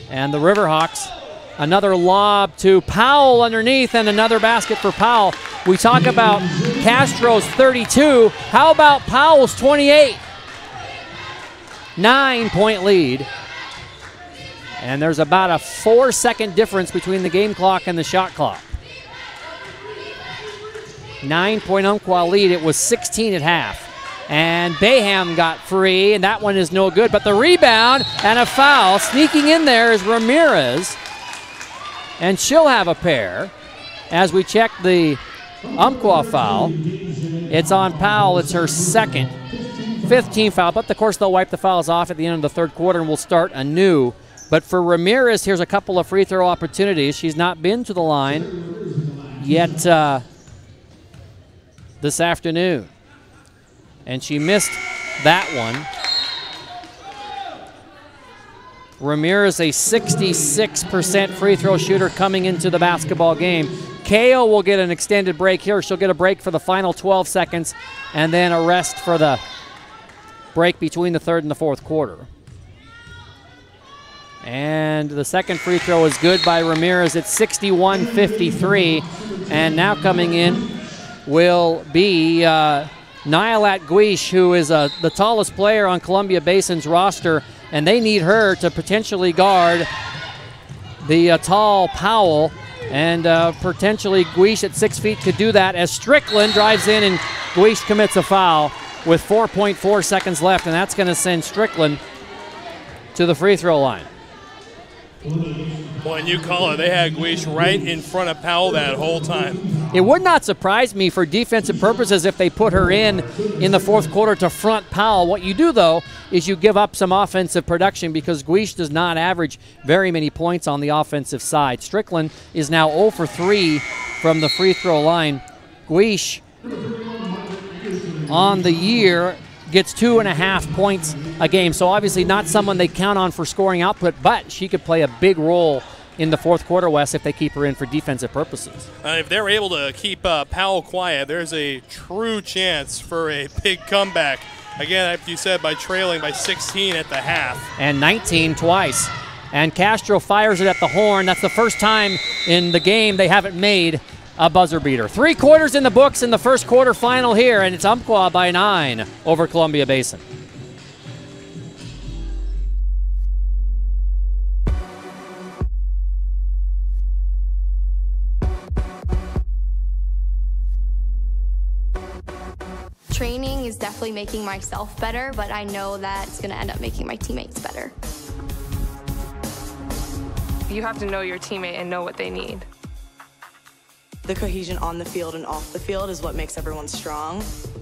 and the Riverhawks, another lob to Powell underneath, and another basket for Powell. We talk about Castro's 32. How about Powell's 28? 9-point lead. And there's about a 4-second difference between the game clock and the shot clock. 9-point Umpqua lead. It was 16 at half. And Bayham got free, and that one is no good. But the rebound and a foul. Sneaking in there is Ramirez. And she'll have a pair as we check the Umpqua foul. It's on Powell. It's her second, 5th team foul. But, of course, they'll wipe the fouls off at the end of the third quarter, and we'll start anew. But for Ramirez, here's a couple of free throw opportunities. She's not been to the line yet this afternoon. And she missed that one. Ramirez, a 66% free throw shooter coming into the basketball game. KO will get an extended break here. She'll get a break for the final 12 seconds and then a rest for the break between the third and the fourth quarter. And the second free throw is good by Ramirez at 61-53. And now coming in will be Nailat Guish, who is the tallest player on Columbia Basin's roster, and they need her to potentially guard the tall Powell, and potentially Guish at 6 feet could do that as Strickland drives in and Guish commits a foul with 4.4 seconds left, and that's going to send Strickland to the free throw line. Boy, and you call it, they had Guish right in front of Powell that whole time. It would not surprise me for defensive purposes if they put her in the fourth quarter to front Powell. What you do, though, is you give up some offensive production because Guish does not average very many points on the offensive side. Strickland is now 0 for 3 from the free throw line. Guish on the year gets 2.5 points a game, so obviously not someone they count on for scoring output, but she could play a big role in the fourth quarter, Wes, if they keep her in for defensive purposes. If they're able to keep Powell quiet, there's a true chance for a big comeback. Again, like you said, by trailing by 16 at the half. And 19 twice. And Castro fires it at the horn. That's the first time in the game they haven't made a buzzer beater. 3 quarters in the books in the first quarter final here, and it's Umpqua by 9 over Columbia Basin. Training is definitely making myself better, but I know that it's going to end up making my teammates better. You have to know your teammate and know what they need. The cohesion on the field and off the field is what makes everyone strong.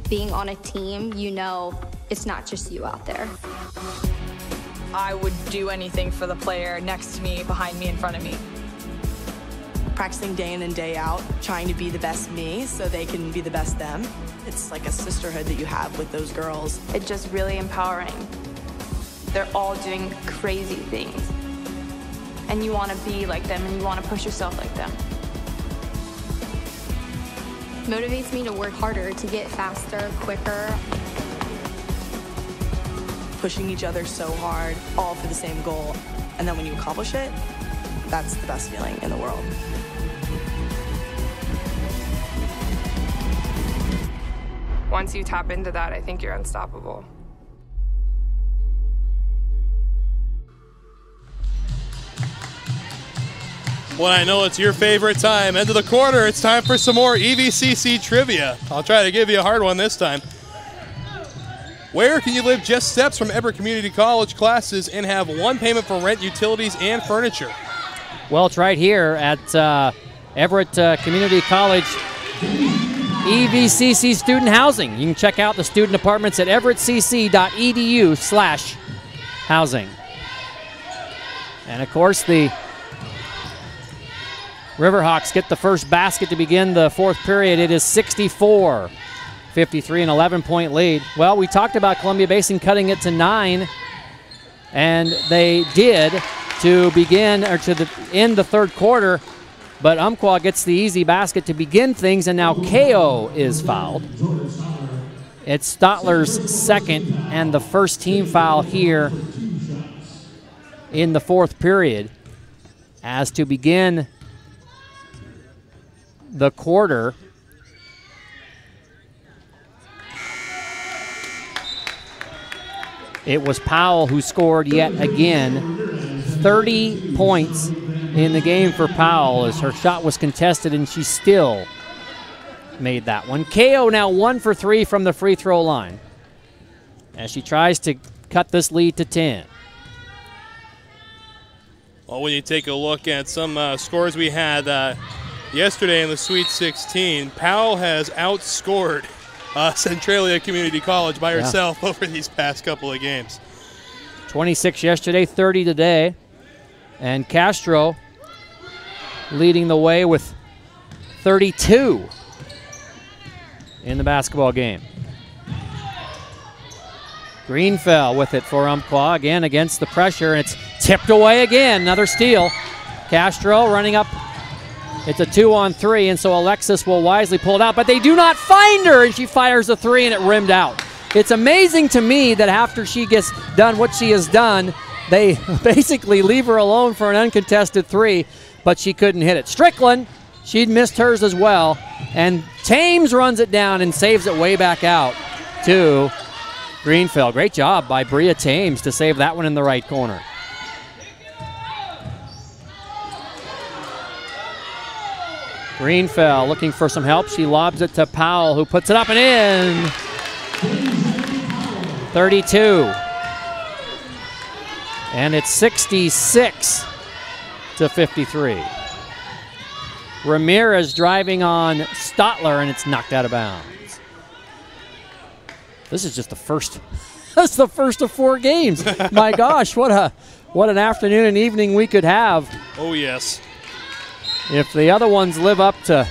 Being on a team, you know it's not just you out there. I would do anything for the player next to me, behind me, in front of me. Practicing day in and day out, trying to be the best me so they can be the best them. It's like a sisterhood that you have with those girls. It's just really empowering. They're all doing crazy things. And you want to be like them and you want to push yourself like them. Motivates me to work harder, to get faster, quicker. Pushing each other so hard, all for the same goal. And then when you accomplish it, that's the best feeling in the world. Once you tap into that, I think you're unstoppable. Well, I know it's your favorite time. End of the quarter, it's time for some more EVCC trivia. I'll try to give you a hard one this time. Where can you live just steps from Everett Community College classes and have one payment for rent, utilities, and furniture? Well, it's right here at Everett Community College EVCC Student Housing. You can check out the student apartments at everettcc.edu/housing. And, of course, the Riverhawks get the first basket to begin the fourth period. It is 64-53, an 11-point lead. Well, we talked about Columbia Basin cutting it to 9, and they did to begin or to end the third quarter. But Umpqua gets the easy basket to begin things, and now KO is fouled. It's Stotler's second and the first team foul here in the fourth period. As to begin the quarter, it was Powell who scored yet again. 30 points in the game for Powell as her shot was contested, and she still made that one. KO now 1 for 3 from the free throw line as she tries to cut this lead to 10. Well, when you take a look at some scores we had yesterday in the Sweet 16, Powell has outscored Centralia Community College by herself over these past couple of games. 26 yesterday, 30 today. And Castro leading the way with 32 in the basketball game. Greenfell with it for Umpqua, again against the pressure, and it's tipped away again. Another steal. Castro running up. It's a 2-on-3, and so Alexis will wisely pull it out, but they do not find her, and she fires a 3, and it rimmed out. It's amazing to me that after she gets done what she has done, they basically leave her alone for an uncontested 3, but she couldn't hit it. Strickland, she'd missed hers as well, and Thames runs it down and saves it way back out to Greenfield. Great job by Bria Thames to save that one in the right corner. Greenfield looking for some help. She lobs it to Powell, who puts it up and in. 32. And it's 66 to 53. Ramirez driving on Stotler, and it's knocked out of bounds. This is just the first. That's the first of 4 games. My gosh, what an afternoon and evening we could have. Oh, yes. If the other ones live up to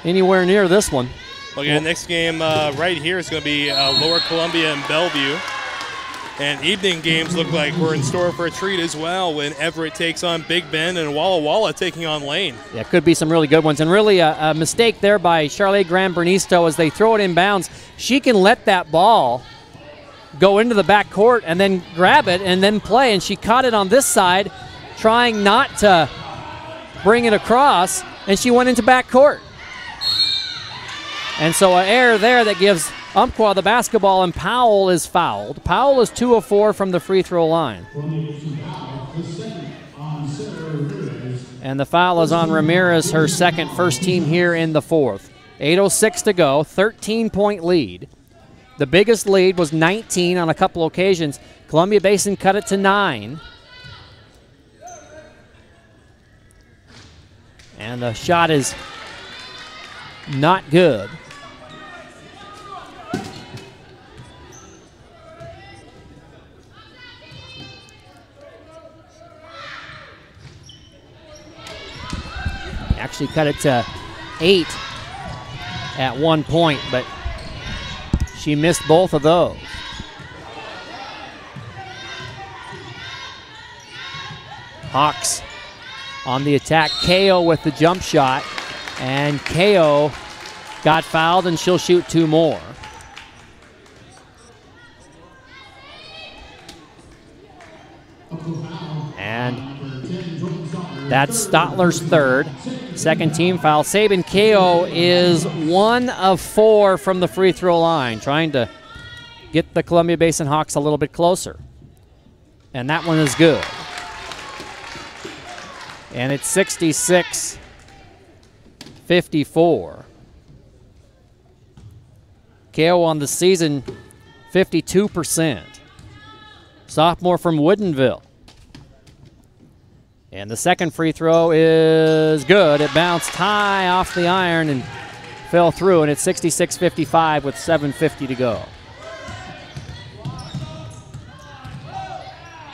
anywhere near this one. Okay, next game right here is going to be Lower Columbia and Bellevue. And evening games look like we're in store for a treat as well when Everett takes on Big Bend and Walla Walla taking on Lane. Yeah, could be some really good ones. And really a mistake there by Charlotte Graham-Bernisto as they throw it in bounds. She can let that ball go into the back court and then grab it and then play. And she caught it on this side, trying not to bring it across, and she went into back court. And so an error there that gives Umpqua the basketball, and Powell is fouled. Powell is 2 of 4 from the free throw line. And the foul is on Ramirez, her second, first team here in the 4th. 8:06 to go, 13-point lead. The biggest lead was 19 on a couple occasions. Columbia Basin cut it to 9. And the shot is not good. Actually cut it to 8 at one point, but she missed both of those. Hawks on the attack. KO with the jump shot, and KO got fouled, and she'll shoot 2 more. And that's Stotler's third. Second team foul. Sabin KO is 1 of 4 from the free throw line, trying to get the Columbia Basin Hawks a little bit closer. And that one is good. And it's 66-54. KO on the season, 52%. Sophomore from Woodinville. And the second free throw is good. It bounced high off the iron and fell through, and it's 66-55 with 7:50 to go.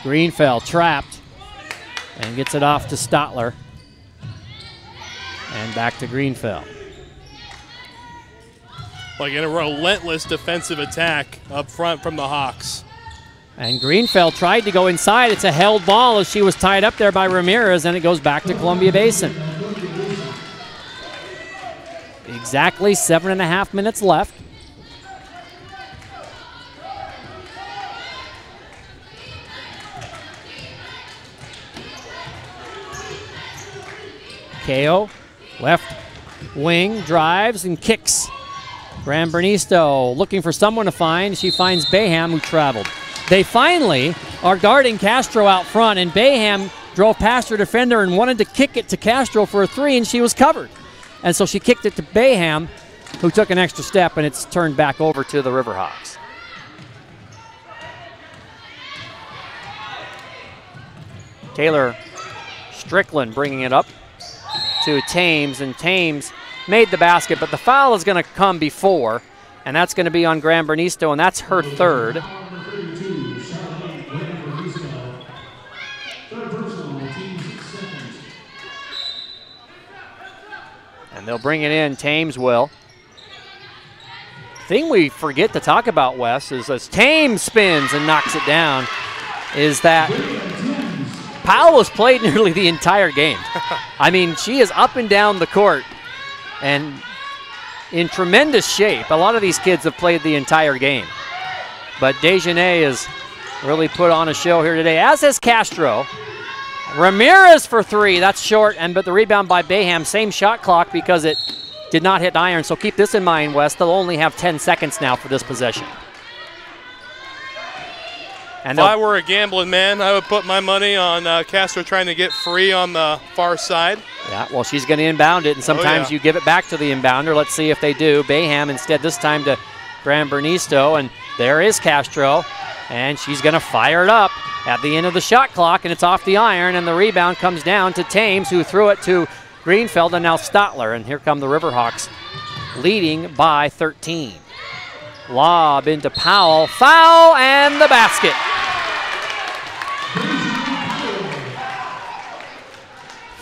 Greenfeld trapped and gets it off to Stotler. And back to Greenfeld. Like in a relentless defensive attack up front from the Hawks. And Greenfeld tried to go inside. It's a held ball as she was tied up there by Ramirez, and it goes back to Columbia Basin. Exactly 7.5 minutes left. KO, left wing, drives and kicks. Graham-Bernisto looking for someone to find. She finds Bayham, who traveled. They finally are guarding Castro out front, and Bayham drove past her defender and wanted to kick it to Castro for a 3, and she was covered. And so she kicked it to Bayham, who took an extra step, and it's turned back over to the Riverhawks. Taylor Strickland bringing it up to Thames, and Thames made the basket, but the foul is going to come before, and that's going to be on Graham-Bernisto, and that's her third. And they'll bring it in, Thames will. Thing we forget to talk about, Wes, is as Thames spins and knocks it down, is that Powell has played nearly the entire game. I mean, she is up and down the court and in tremendous shape. A lot of these kids have played the entire game. But Desjardins has really put on a show here today, as is Castro. Ramirez for three, that's short, but the rebound by Bayham, same shot clock because it did not hit iron, so keep this in mind, Wes. They'll only have 10 seconds now for this possession. And if I were a gambling man, I would put my money on Castro trying to get free on the far side. Yeah, well, she's going to inbound it, and sometimes you give it back to the inbounder. Let's see if they do. Bayham instead this time to Gran Bernisto, and there is Castro, and she's going to fire it up at the end of the shot clock, and it's off the iron, and the rebound comes down to Thames, who threw it to Greenfeld, and now Stotler, and here come the Riverhawks leading by 13. Lob into Powell, foul, and the basket.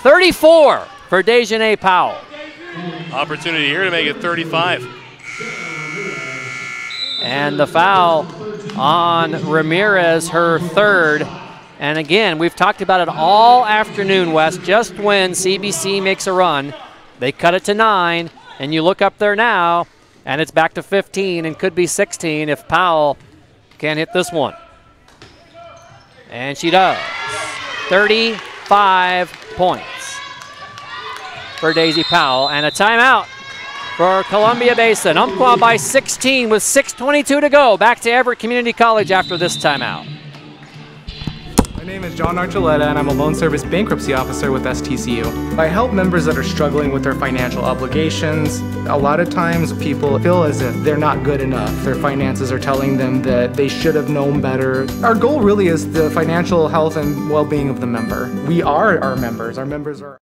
.34 for Desjardins Powell. Opportunity here to make it 35. And the foul on Ramirez, her third. And again, we've talked about it all afternoon, Wes. Just when CBC makes a run, they cut it to 9, and you look up there now, and it's back to 15 and could be 16 if Powell can't hit this one. And she does. 35 points for Daisy Powell, and a timeout for Columbia Basin. Umpqua by 16 with 6:22 to go. Back to Everett Community College after this timeout. My name is John Archuleta, and I'm a loan service bankruptcy officer with STCU. I help members that are struggling with their financial obligations. A lot of times people feel as if they're not good enough. Their finances are telling them that they should have known better. Our goal really is the financial health and well-being of the member. We are our members. Our members are...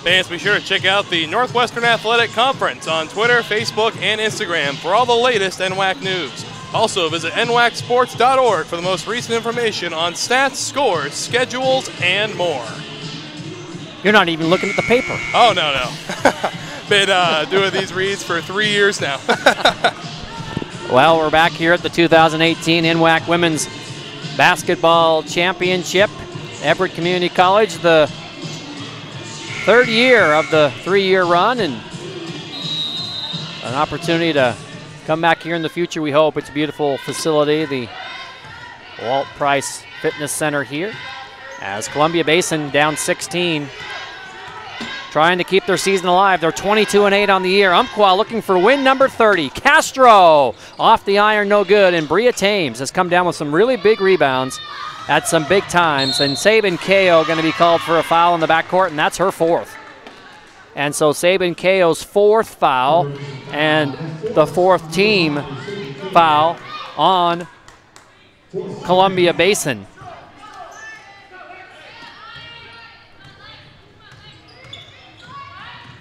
Fans, be sure to check out the Northwestern Athletic Conference on Twitter, Facebook, and Instagram for all the latest NWAC news. Also, visit nwacsports.org for the most recent information on stats, scores, schedules, and more. You're not even looking at the paper. Oh, no. Been doing these reads for 3 years now. Well, we're back here at the 2018 NWAC Women's Basketball Championship. Everett Community College, the third year of the 3-year run, and an opportunity to come back here in the future, we hope. It's a beautiful facility, the Walt Price Fitness Center here, as Columbia Basin down 16, trying to keep their season alive. They're 22-8 on the year. Umpqua looking for win number 30. Castro off the iron, no good, and Bria Thames has come down with some really big rebounds at some big times, and Sabin Kao going to be called for a foul in the backcourt, and that's her fourth. And so Sabin Kao's fourth foul and the fourth team foul on Columbia Basin.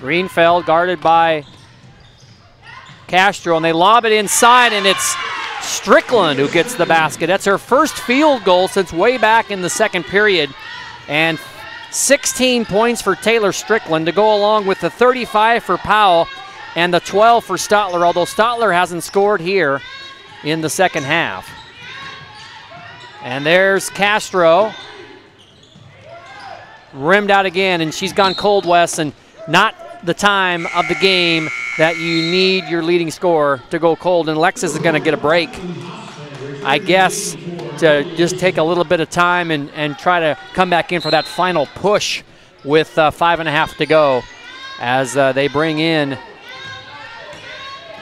Greenfeld guarded by Castro, and they lob it inside, and it's Strickland who gets the basket. That's her first field goal since way back in the second period. And 16 points for Taylor Strickland to go along with the 35 for Powell and the 12 for Stotler, although Stotler hasn't scored here in the second half. And there's Castro. Rimmed out again, and she's gone cold, Wes, and not the time of the game that you need your leading scorer to go cold, and Alexis is going to get a break, I guess, to just take a little bit of time and try to come back in for that final push with 5.5 to go as they bring in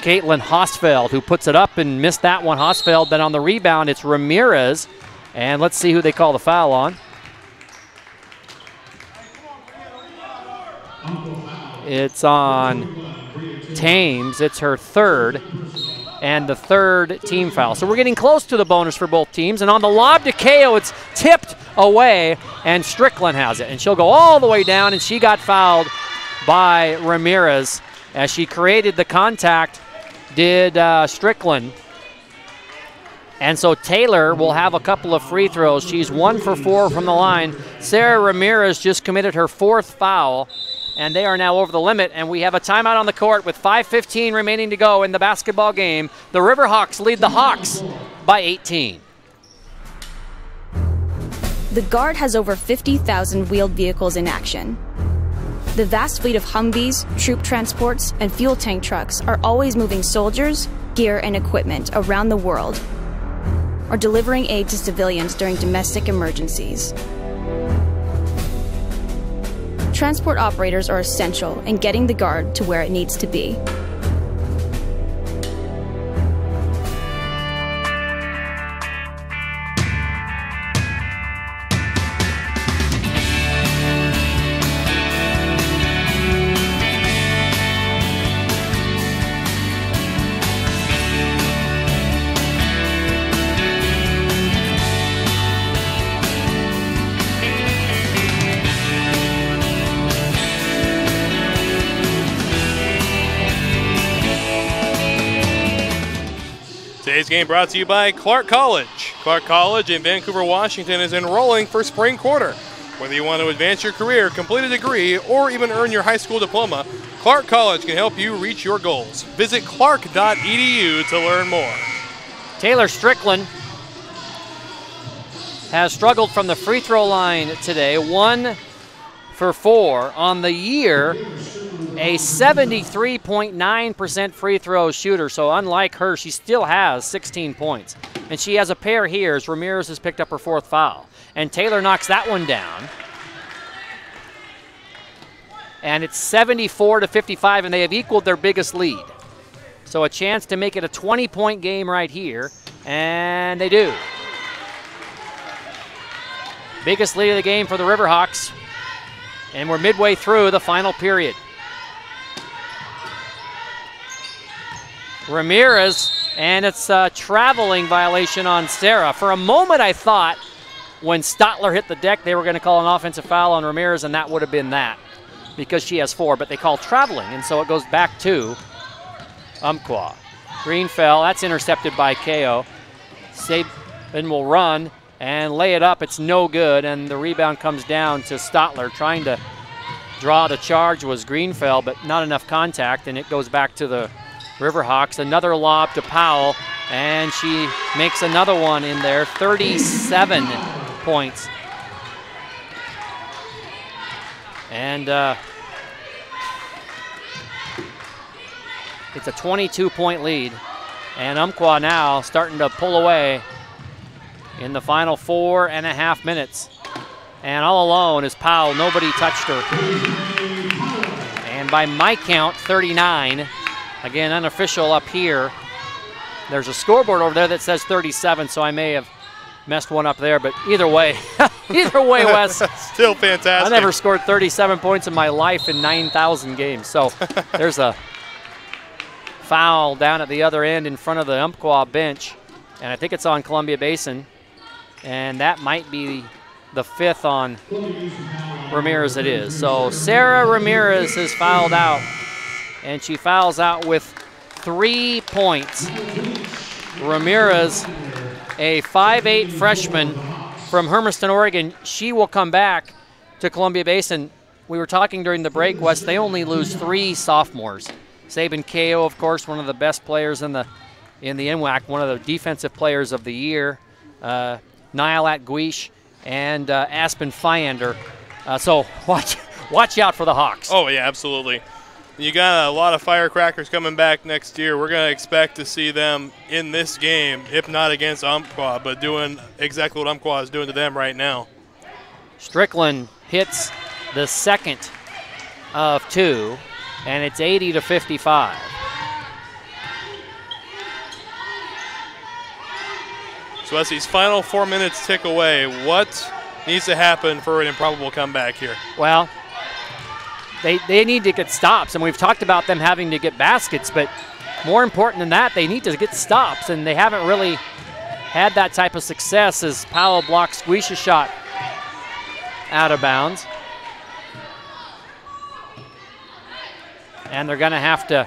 Caitlin Hosfeld, who puts it up and missed that one. Hosfeld, then on the rebound, it's Ramirez, and let's see who they call the foul on. It's on Thames. It's her third, and the third team foul. So we're getting close to the bonus for both teams. And on the lob to Kao, it's tipped away, and Strickland has it. And she'll go all the way down, and she got fouled by Ramirez as she created the contact did Strickland. And so Taylor will have a couple of free throws. She's 1 for 4 from the line. Sarah Ramirez just committed her 4th foul, and they are now over the limit, and we have a timeout on the court with 5:15 remaining to go in the basketball game. The Riverhawks lead the Hawks by 18. The Guard has over 50,000 wheeled vehicles in action. The vast fleet of Humvees, troop transports, and fuel tank trucks are always moving soldiers, gear, and equipment around the world, or delivering aid to civilians during domestic emergencies. Transport operators are essential in getting the Guard to where it needs to be. Today's game brought to you by Clark College. Clark College in Vancouver, Washington is enrolling for spring quarter. Whether you want to advance your career, complete a degree, or even earn your high school diploma, Clark College can help you reach your goals. Visit clark.edu to learn more. Taylor Strickland has struggled from the free throw line today. 1 for 4 on the year. A 73.9% free throw shooter, so unlike her, she still has 16 points. And she has a pair here as Ramirez has picked up her 4th foul. And Taylor knocks that one down. And it's 74-55, and they have equaled their biggest lead. So a chance to make it a 20-point game right here, and they do. Biggest lead of the game for the Riverhawks. And we're midway through the final period. Ramirez, and it's a traveling violation on Sarah. For a moment, I thought when Stotler hit the deck, they were going to call an offensive foul on Ramirez, and that would have been that because she has 4, but they call traveling, and so it goes back to Umpqua. Green fell, that's intercepted by KO. Sabin will run and lay it up. It's no good, and the rebound comes down to Stotler. Trying to draw the charge was Greenfell, but not enough contact, and it goes back to the Riverhawks. Another lob to Powell, and she makes another one in there. 37 points. And it's a 22-point lead. And Umpqua now starting to pull away in the final 4.5 minutes. And all alone is Powell. Nobody touched her. And by my count, 39. Again, unofficial up here. There's a scoreboard over there that says 37, so I may have messed one up there, but either way, Wes. Still fantastic. I never scored 37 points in my life in 9,000 games. So there's a foul down at the other end in front of the Umpqua bench, and I think it's on Columbia Basin, and that might be the 5th on Ramirez. It is. So Sarah Ramirez has fouled out, and she fouls out with 3 points. Ramirez, a 5'8" freshman from Hermiston, Oregon, she will come back to Columbia Basin. We were talking during the break, Wes, they only lose 3 sophomores. Sabin KO, of course, one of the best players in the NWAC, one of the defensive players of the year. Nialat Guish and Aspen Fyander. So watch out for the Hawks. Oh, yeah, absolutely. You got a lot of firecrackers coming back next year. We're going to expect to see them in this game, if not against Umpqua, but doing exactly what Umpqua is doing to them right now. Strickland hits the second of 2, and it's 80-55. So as these final 4 minutes tick away, what needs to happen for an improbable comeback here? Well, they need to get stops, and we've talked about them having to get baskets, but more important than that, they need to get stops, and they haven't really had that type of success as Powell blocks Guish's shot out of bounds. And they're going to have to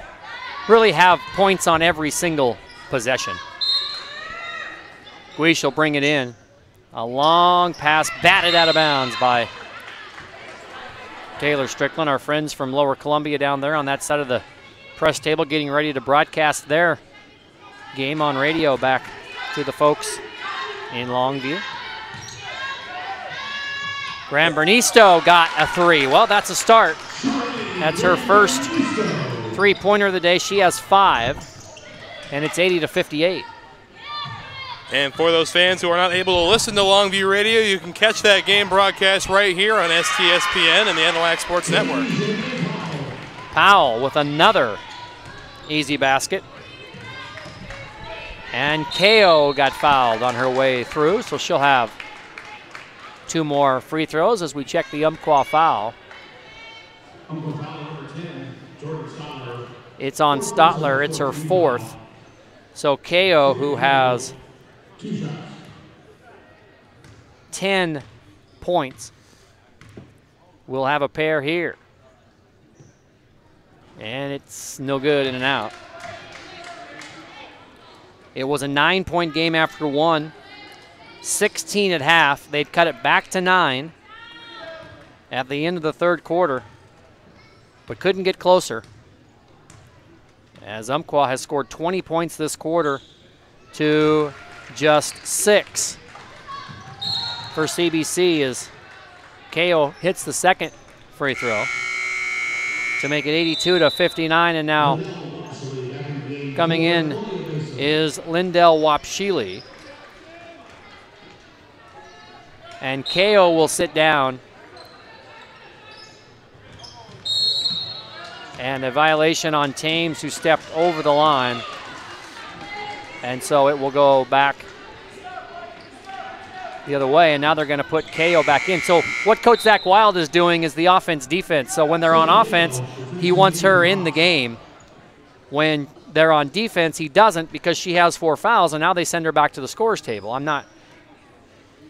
really have points on every single possession. Guiche will bring it in. A long pass batted out of bounds by Taylor Strickland. Our friends from Lower Columbia down there on that side of the press table getting ready to broadcast their game on radio back to the folks in Longview. Graham Bernisto got a 3. Well, that's a start. That's her first three-pointer of the day. She has 5, and it's 80-58. And for those fans who are not able to listen to Longview Radio, you can catch that game broadcast right here on STSPN and the NWAC Sports Network. Powell with another easy basket. And KO got fouled on her way through, so she'll have 2 more free throws as we check the Umpqua foul. It's on Stotler. It's her 4th. So KO, who has 10 points, will have a pair here. And it's no good, in and out. It was a 9-point game after 1. 16 at half. They'd cut it back to 9 at the end of the third quarter, but couldn't get closer. As Umpqua has scored 20 points this quarter to just 6 for CBC as KO hits the second free throw to make it 82-59, and now coming in is Lindell Wapshili. And KO will sit down. And a violation on Thames, who stepped over the line. And so it will go back the other way, and now they're going to put KO back in. So what Coach Zach Wild is doing is the offense-defense. So when they're on offense, he wants her in the game. When they're on defense, he doesn't, because she has 4 fouls, and now they send her back to the scorer's table.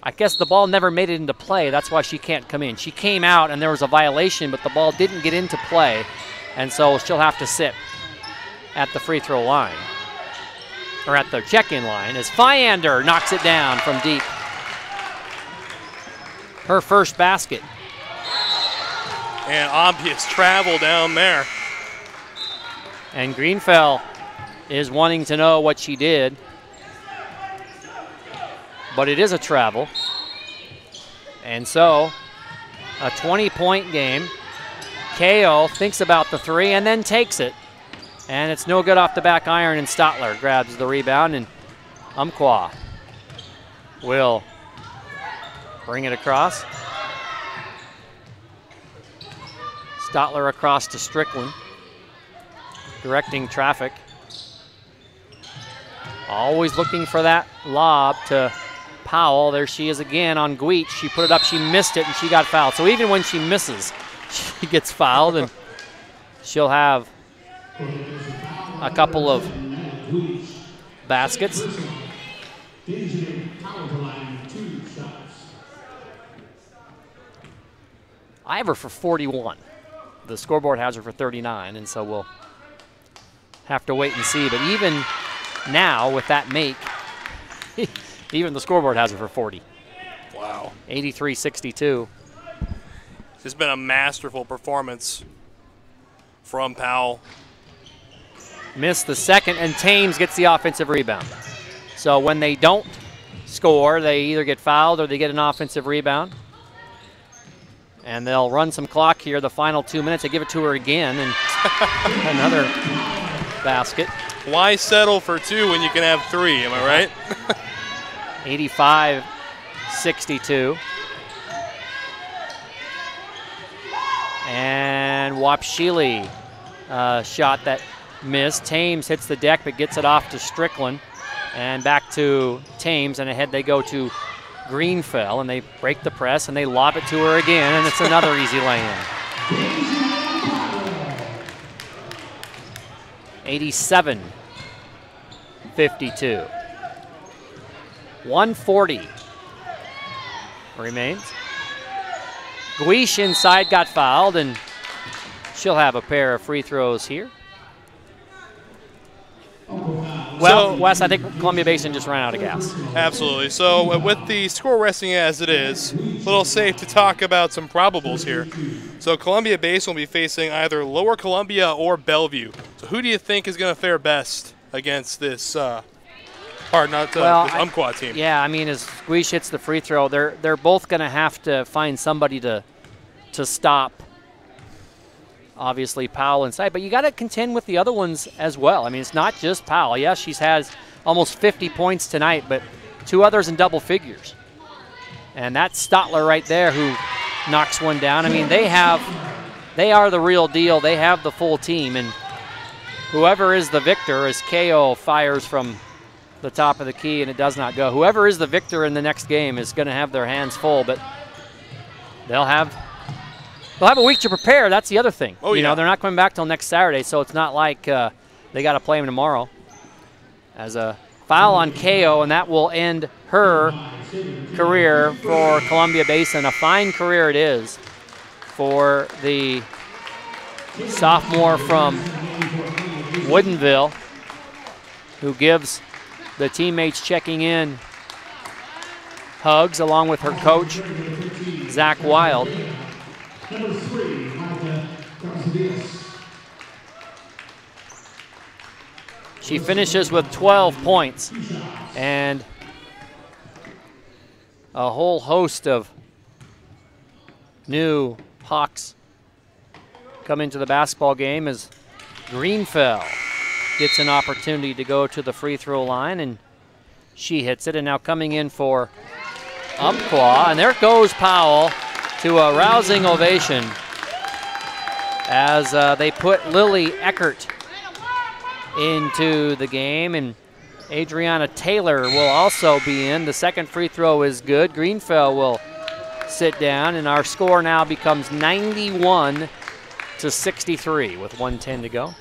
I guess the ball never made it into play. That's why she can't come in. She came out, and there was a violation, but the ball didn't get into play, and so she'll have to sit at the free throw line, or at the check-in line, as Fyander knocks it down from deep. Her first basket. And obvious travel down there. And Greenfell is wanting to know what she did. But it is a travel. And so, a 20-point game. KO thinks about the 3 and then takes it. And it's no good off the back iron, and Stotler grabs the rebound, and Umpqua will bring it across. Stotler across to Strickland, directing traffic. Always looking for that lob to Powell. There she is again on Guiche. She put it up, she missed it, and she got fouled. So even when she misses, she gets fouled, and she'll have a couple of baskets. I have her for 41. The scoreboard has her for 39, and so we'll have to wait and see. But even now, with that make, even the scoreboard has her for 40. Wow. 83-62. This has been a masterful performance from Powell. Missed the second, and Thames gets the offensive rebound. So when they don't score, they either get fouled or they get an offensive rebound. And they'll run some clock here the final 2 minutes. They give it to her again, and another basket. Why settle for 2 when you can have 3, am I right? 85-62. And Wapshili shot that missed. Thames hits the deck but gets it off to Strickland. And back to Thames, and ahead they go to Greenfell, and they break the press, and they lob it to her again, and it's another easy lay-in. 87-52. 140 remains. Guiche inside got fouled, and she'll have a pair of free throws here. Well, Wes, I think Columbia Basin just ran out of gas. Absolutely. So with the score resting as it is, a little safe to talk about some probables here. So Columbia Basin will be facing either Lower Columbia or Bellevue. So who do you think is going to fare best against this this Umpqua team? Yeah, I mean, as Squeesh hits the free throw, they're both going to have to find somebody to stop. Obviously, Powell inside, but you got to contend with the other ones as well. I mean, it's not just Powell. Yes, she's has almost 50 points tonight, but 2 others in double figures. And that's Stotler right there who knocks one down. I mean, they are the real deal. They have the full team, and whoever is the victor, as KO fires from the top of the key and it does not go. Whoever is the victor in the next game is going to have their hands full, but they'll have a week to prepare. That's the other thing. Oh, you know, they're not coming back till next Saturday, so it's not like they got to play them tomorrow. As a foul on KO, and that will end her career for Columbia Basin. A fine career it is for the sophomore from Woodinville, who gives the teammates checking in hugs along with her coach, Zach Wild. She finishes with 12 points, and a whole host of new Hawks come into the basketball game as Greenfell gets an opportunity to go to the free throw line, and she hits it. And now coming in for Umpqua, and there goes Powell to a rousing ovation as they put Lily Eckert into the game, and Adriana Taylor will also be in. The second free throw is good. Greenfell will sit down, and our score now becomes 91-63 with 1:10 to go.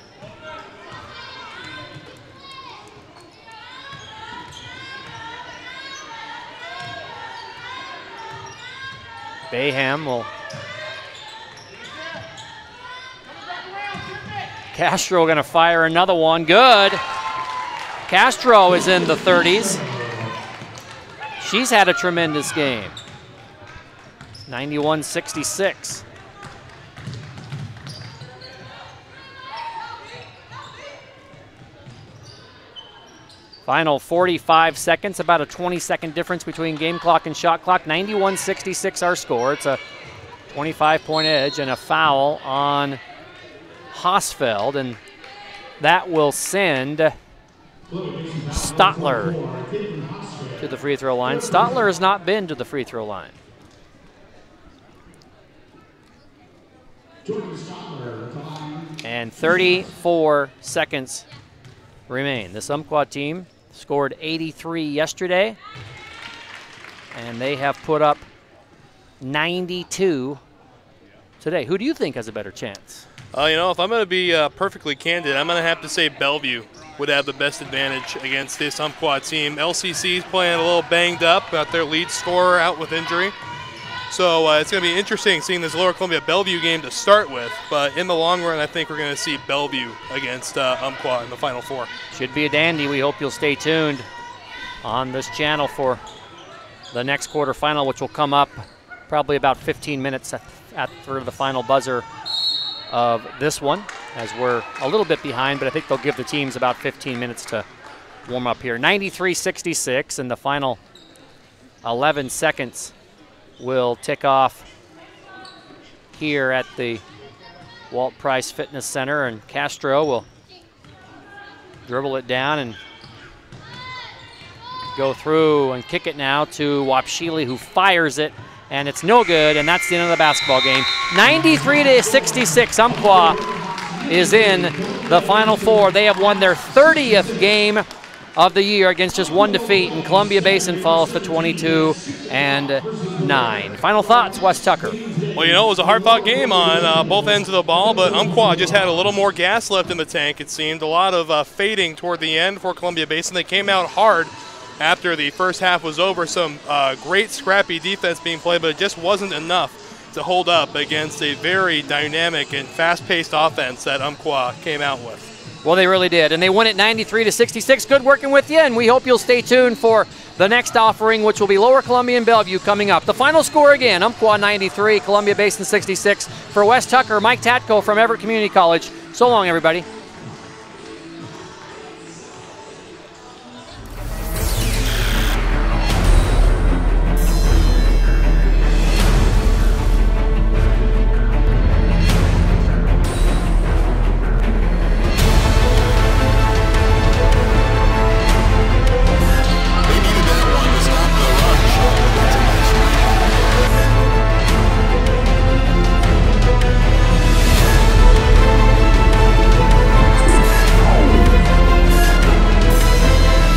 Bayham will. Castro going to fire another one. Good. Castro is in the 30s. She's had a tremendous game. 91-66. Final 45 seconds, about a 20-second difference between game clock and shot clock. 91-66 our score. It's a 25-point edge and a foul on Hosfeld, and that will send Stotler to the free throw line. Stotler has not been to the free throw line. And 34 seconds remain. This Umpqua team scored 83 yesterday, and they have put up 92 today. Who do you think has a better chance? You know, if I'm going to be perfectly candid, I'm going to have to say Bellevue would have the best advantage against this Umpqua team. LCC's playing a little banged up, got their lead scorer out with injury. So it's going to be interesting seeing this Lower Columbia Bellevue game to start with, but in the long run, I think we're going to see Bellevue against Umpqua in the Final Four. Should be a dandy. We hope you'll stay tuned on this channel for the next quarterfinal, which will come up probably about 15 minutes after the final buzzer of this one, as we're a little bit behind, but I think they'll give the teams about 15 minutes to warm up here. 93-66, and the final 11 seconds will tick off here at the Walt Price Fitness Center, and Castro will dribble it down and go through and kick it now to Wapshili, who fires it, and it's no good, and that's the end of the basketball game. 93-66, Umpqua is in the Final Four. They have won their 30th game of the year against just one defeat, and Columbia Basin falls to 22-9. Final thoughts, Wes Tucker. Well, you know, it was a hard-fought game on both ends of the ball, but Umpqua just had a little more gas left in the tank, it seemed. A lot of fading toward the end for Columbia Basin. They came out hard after the first half was over. Some great scrappy defense being played, but it just wasn't enough to hold up against a very dynamic and fast-paced offense that Umpqua came out with. Well, they really did, and they won it 93-66. Good working with you, and we hope you'll stay tuned for the next offering, which will be Lower Columbia and Bellevue coming up. The final score again, Umpqua 93, Columbia Basin 66. For Wes Tucker, Mike Tatko from Everett Community College. So long, everybody.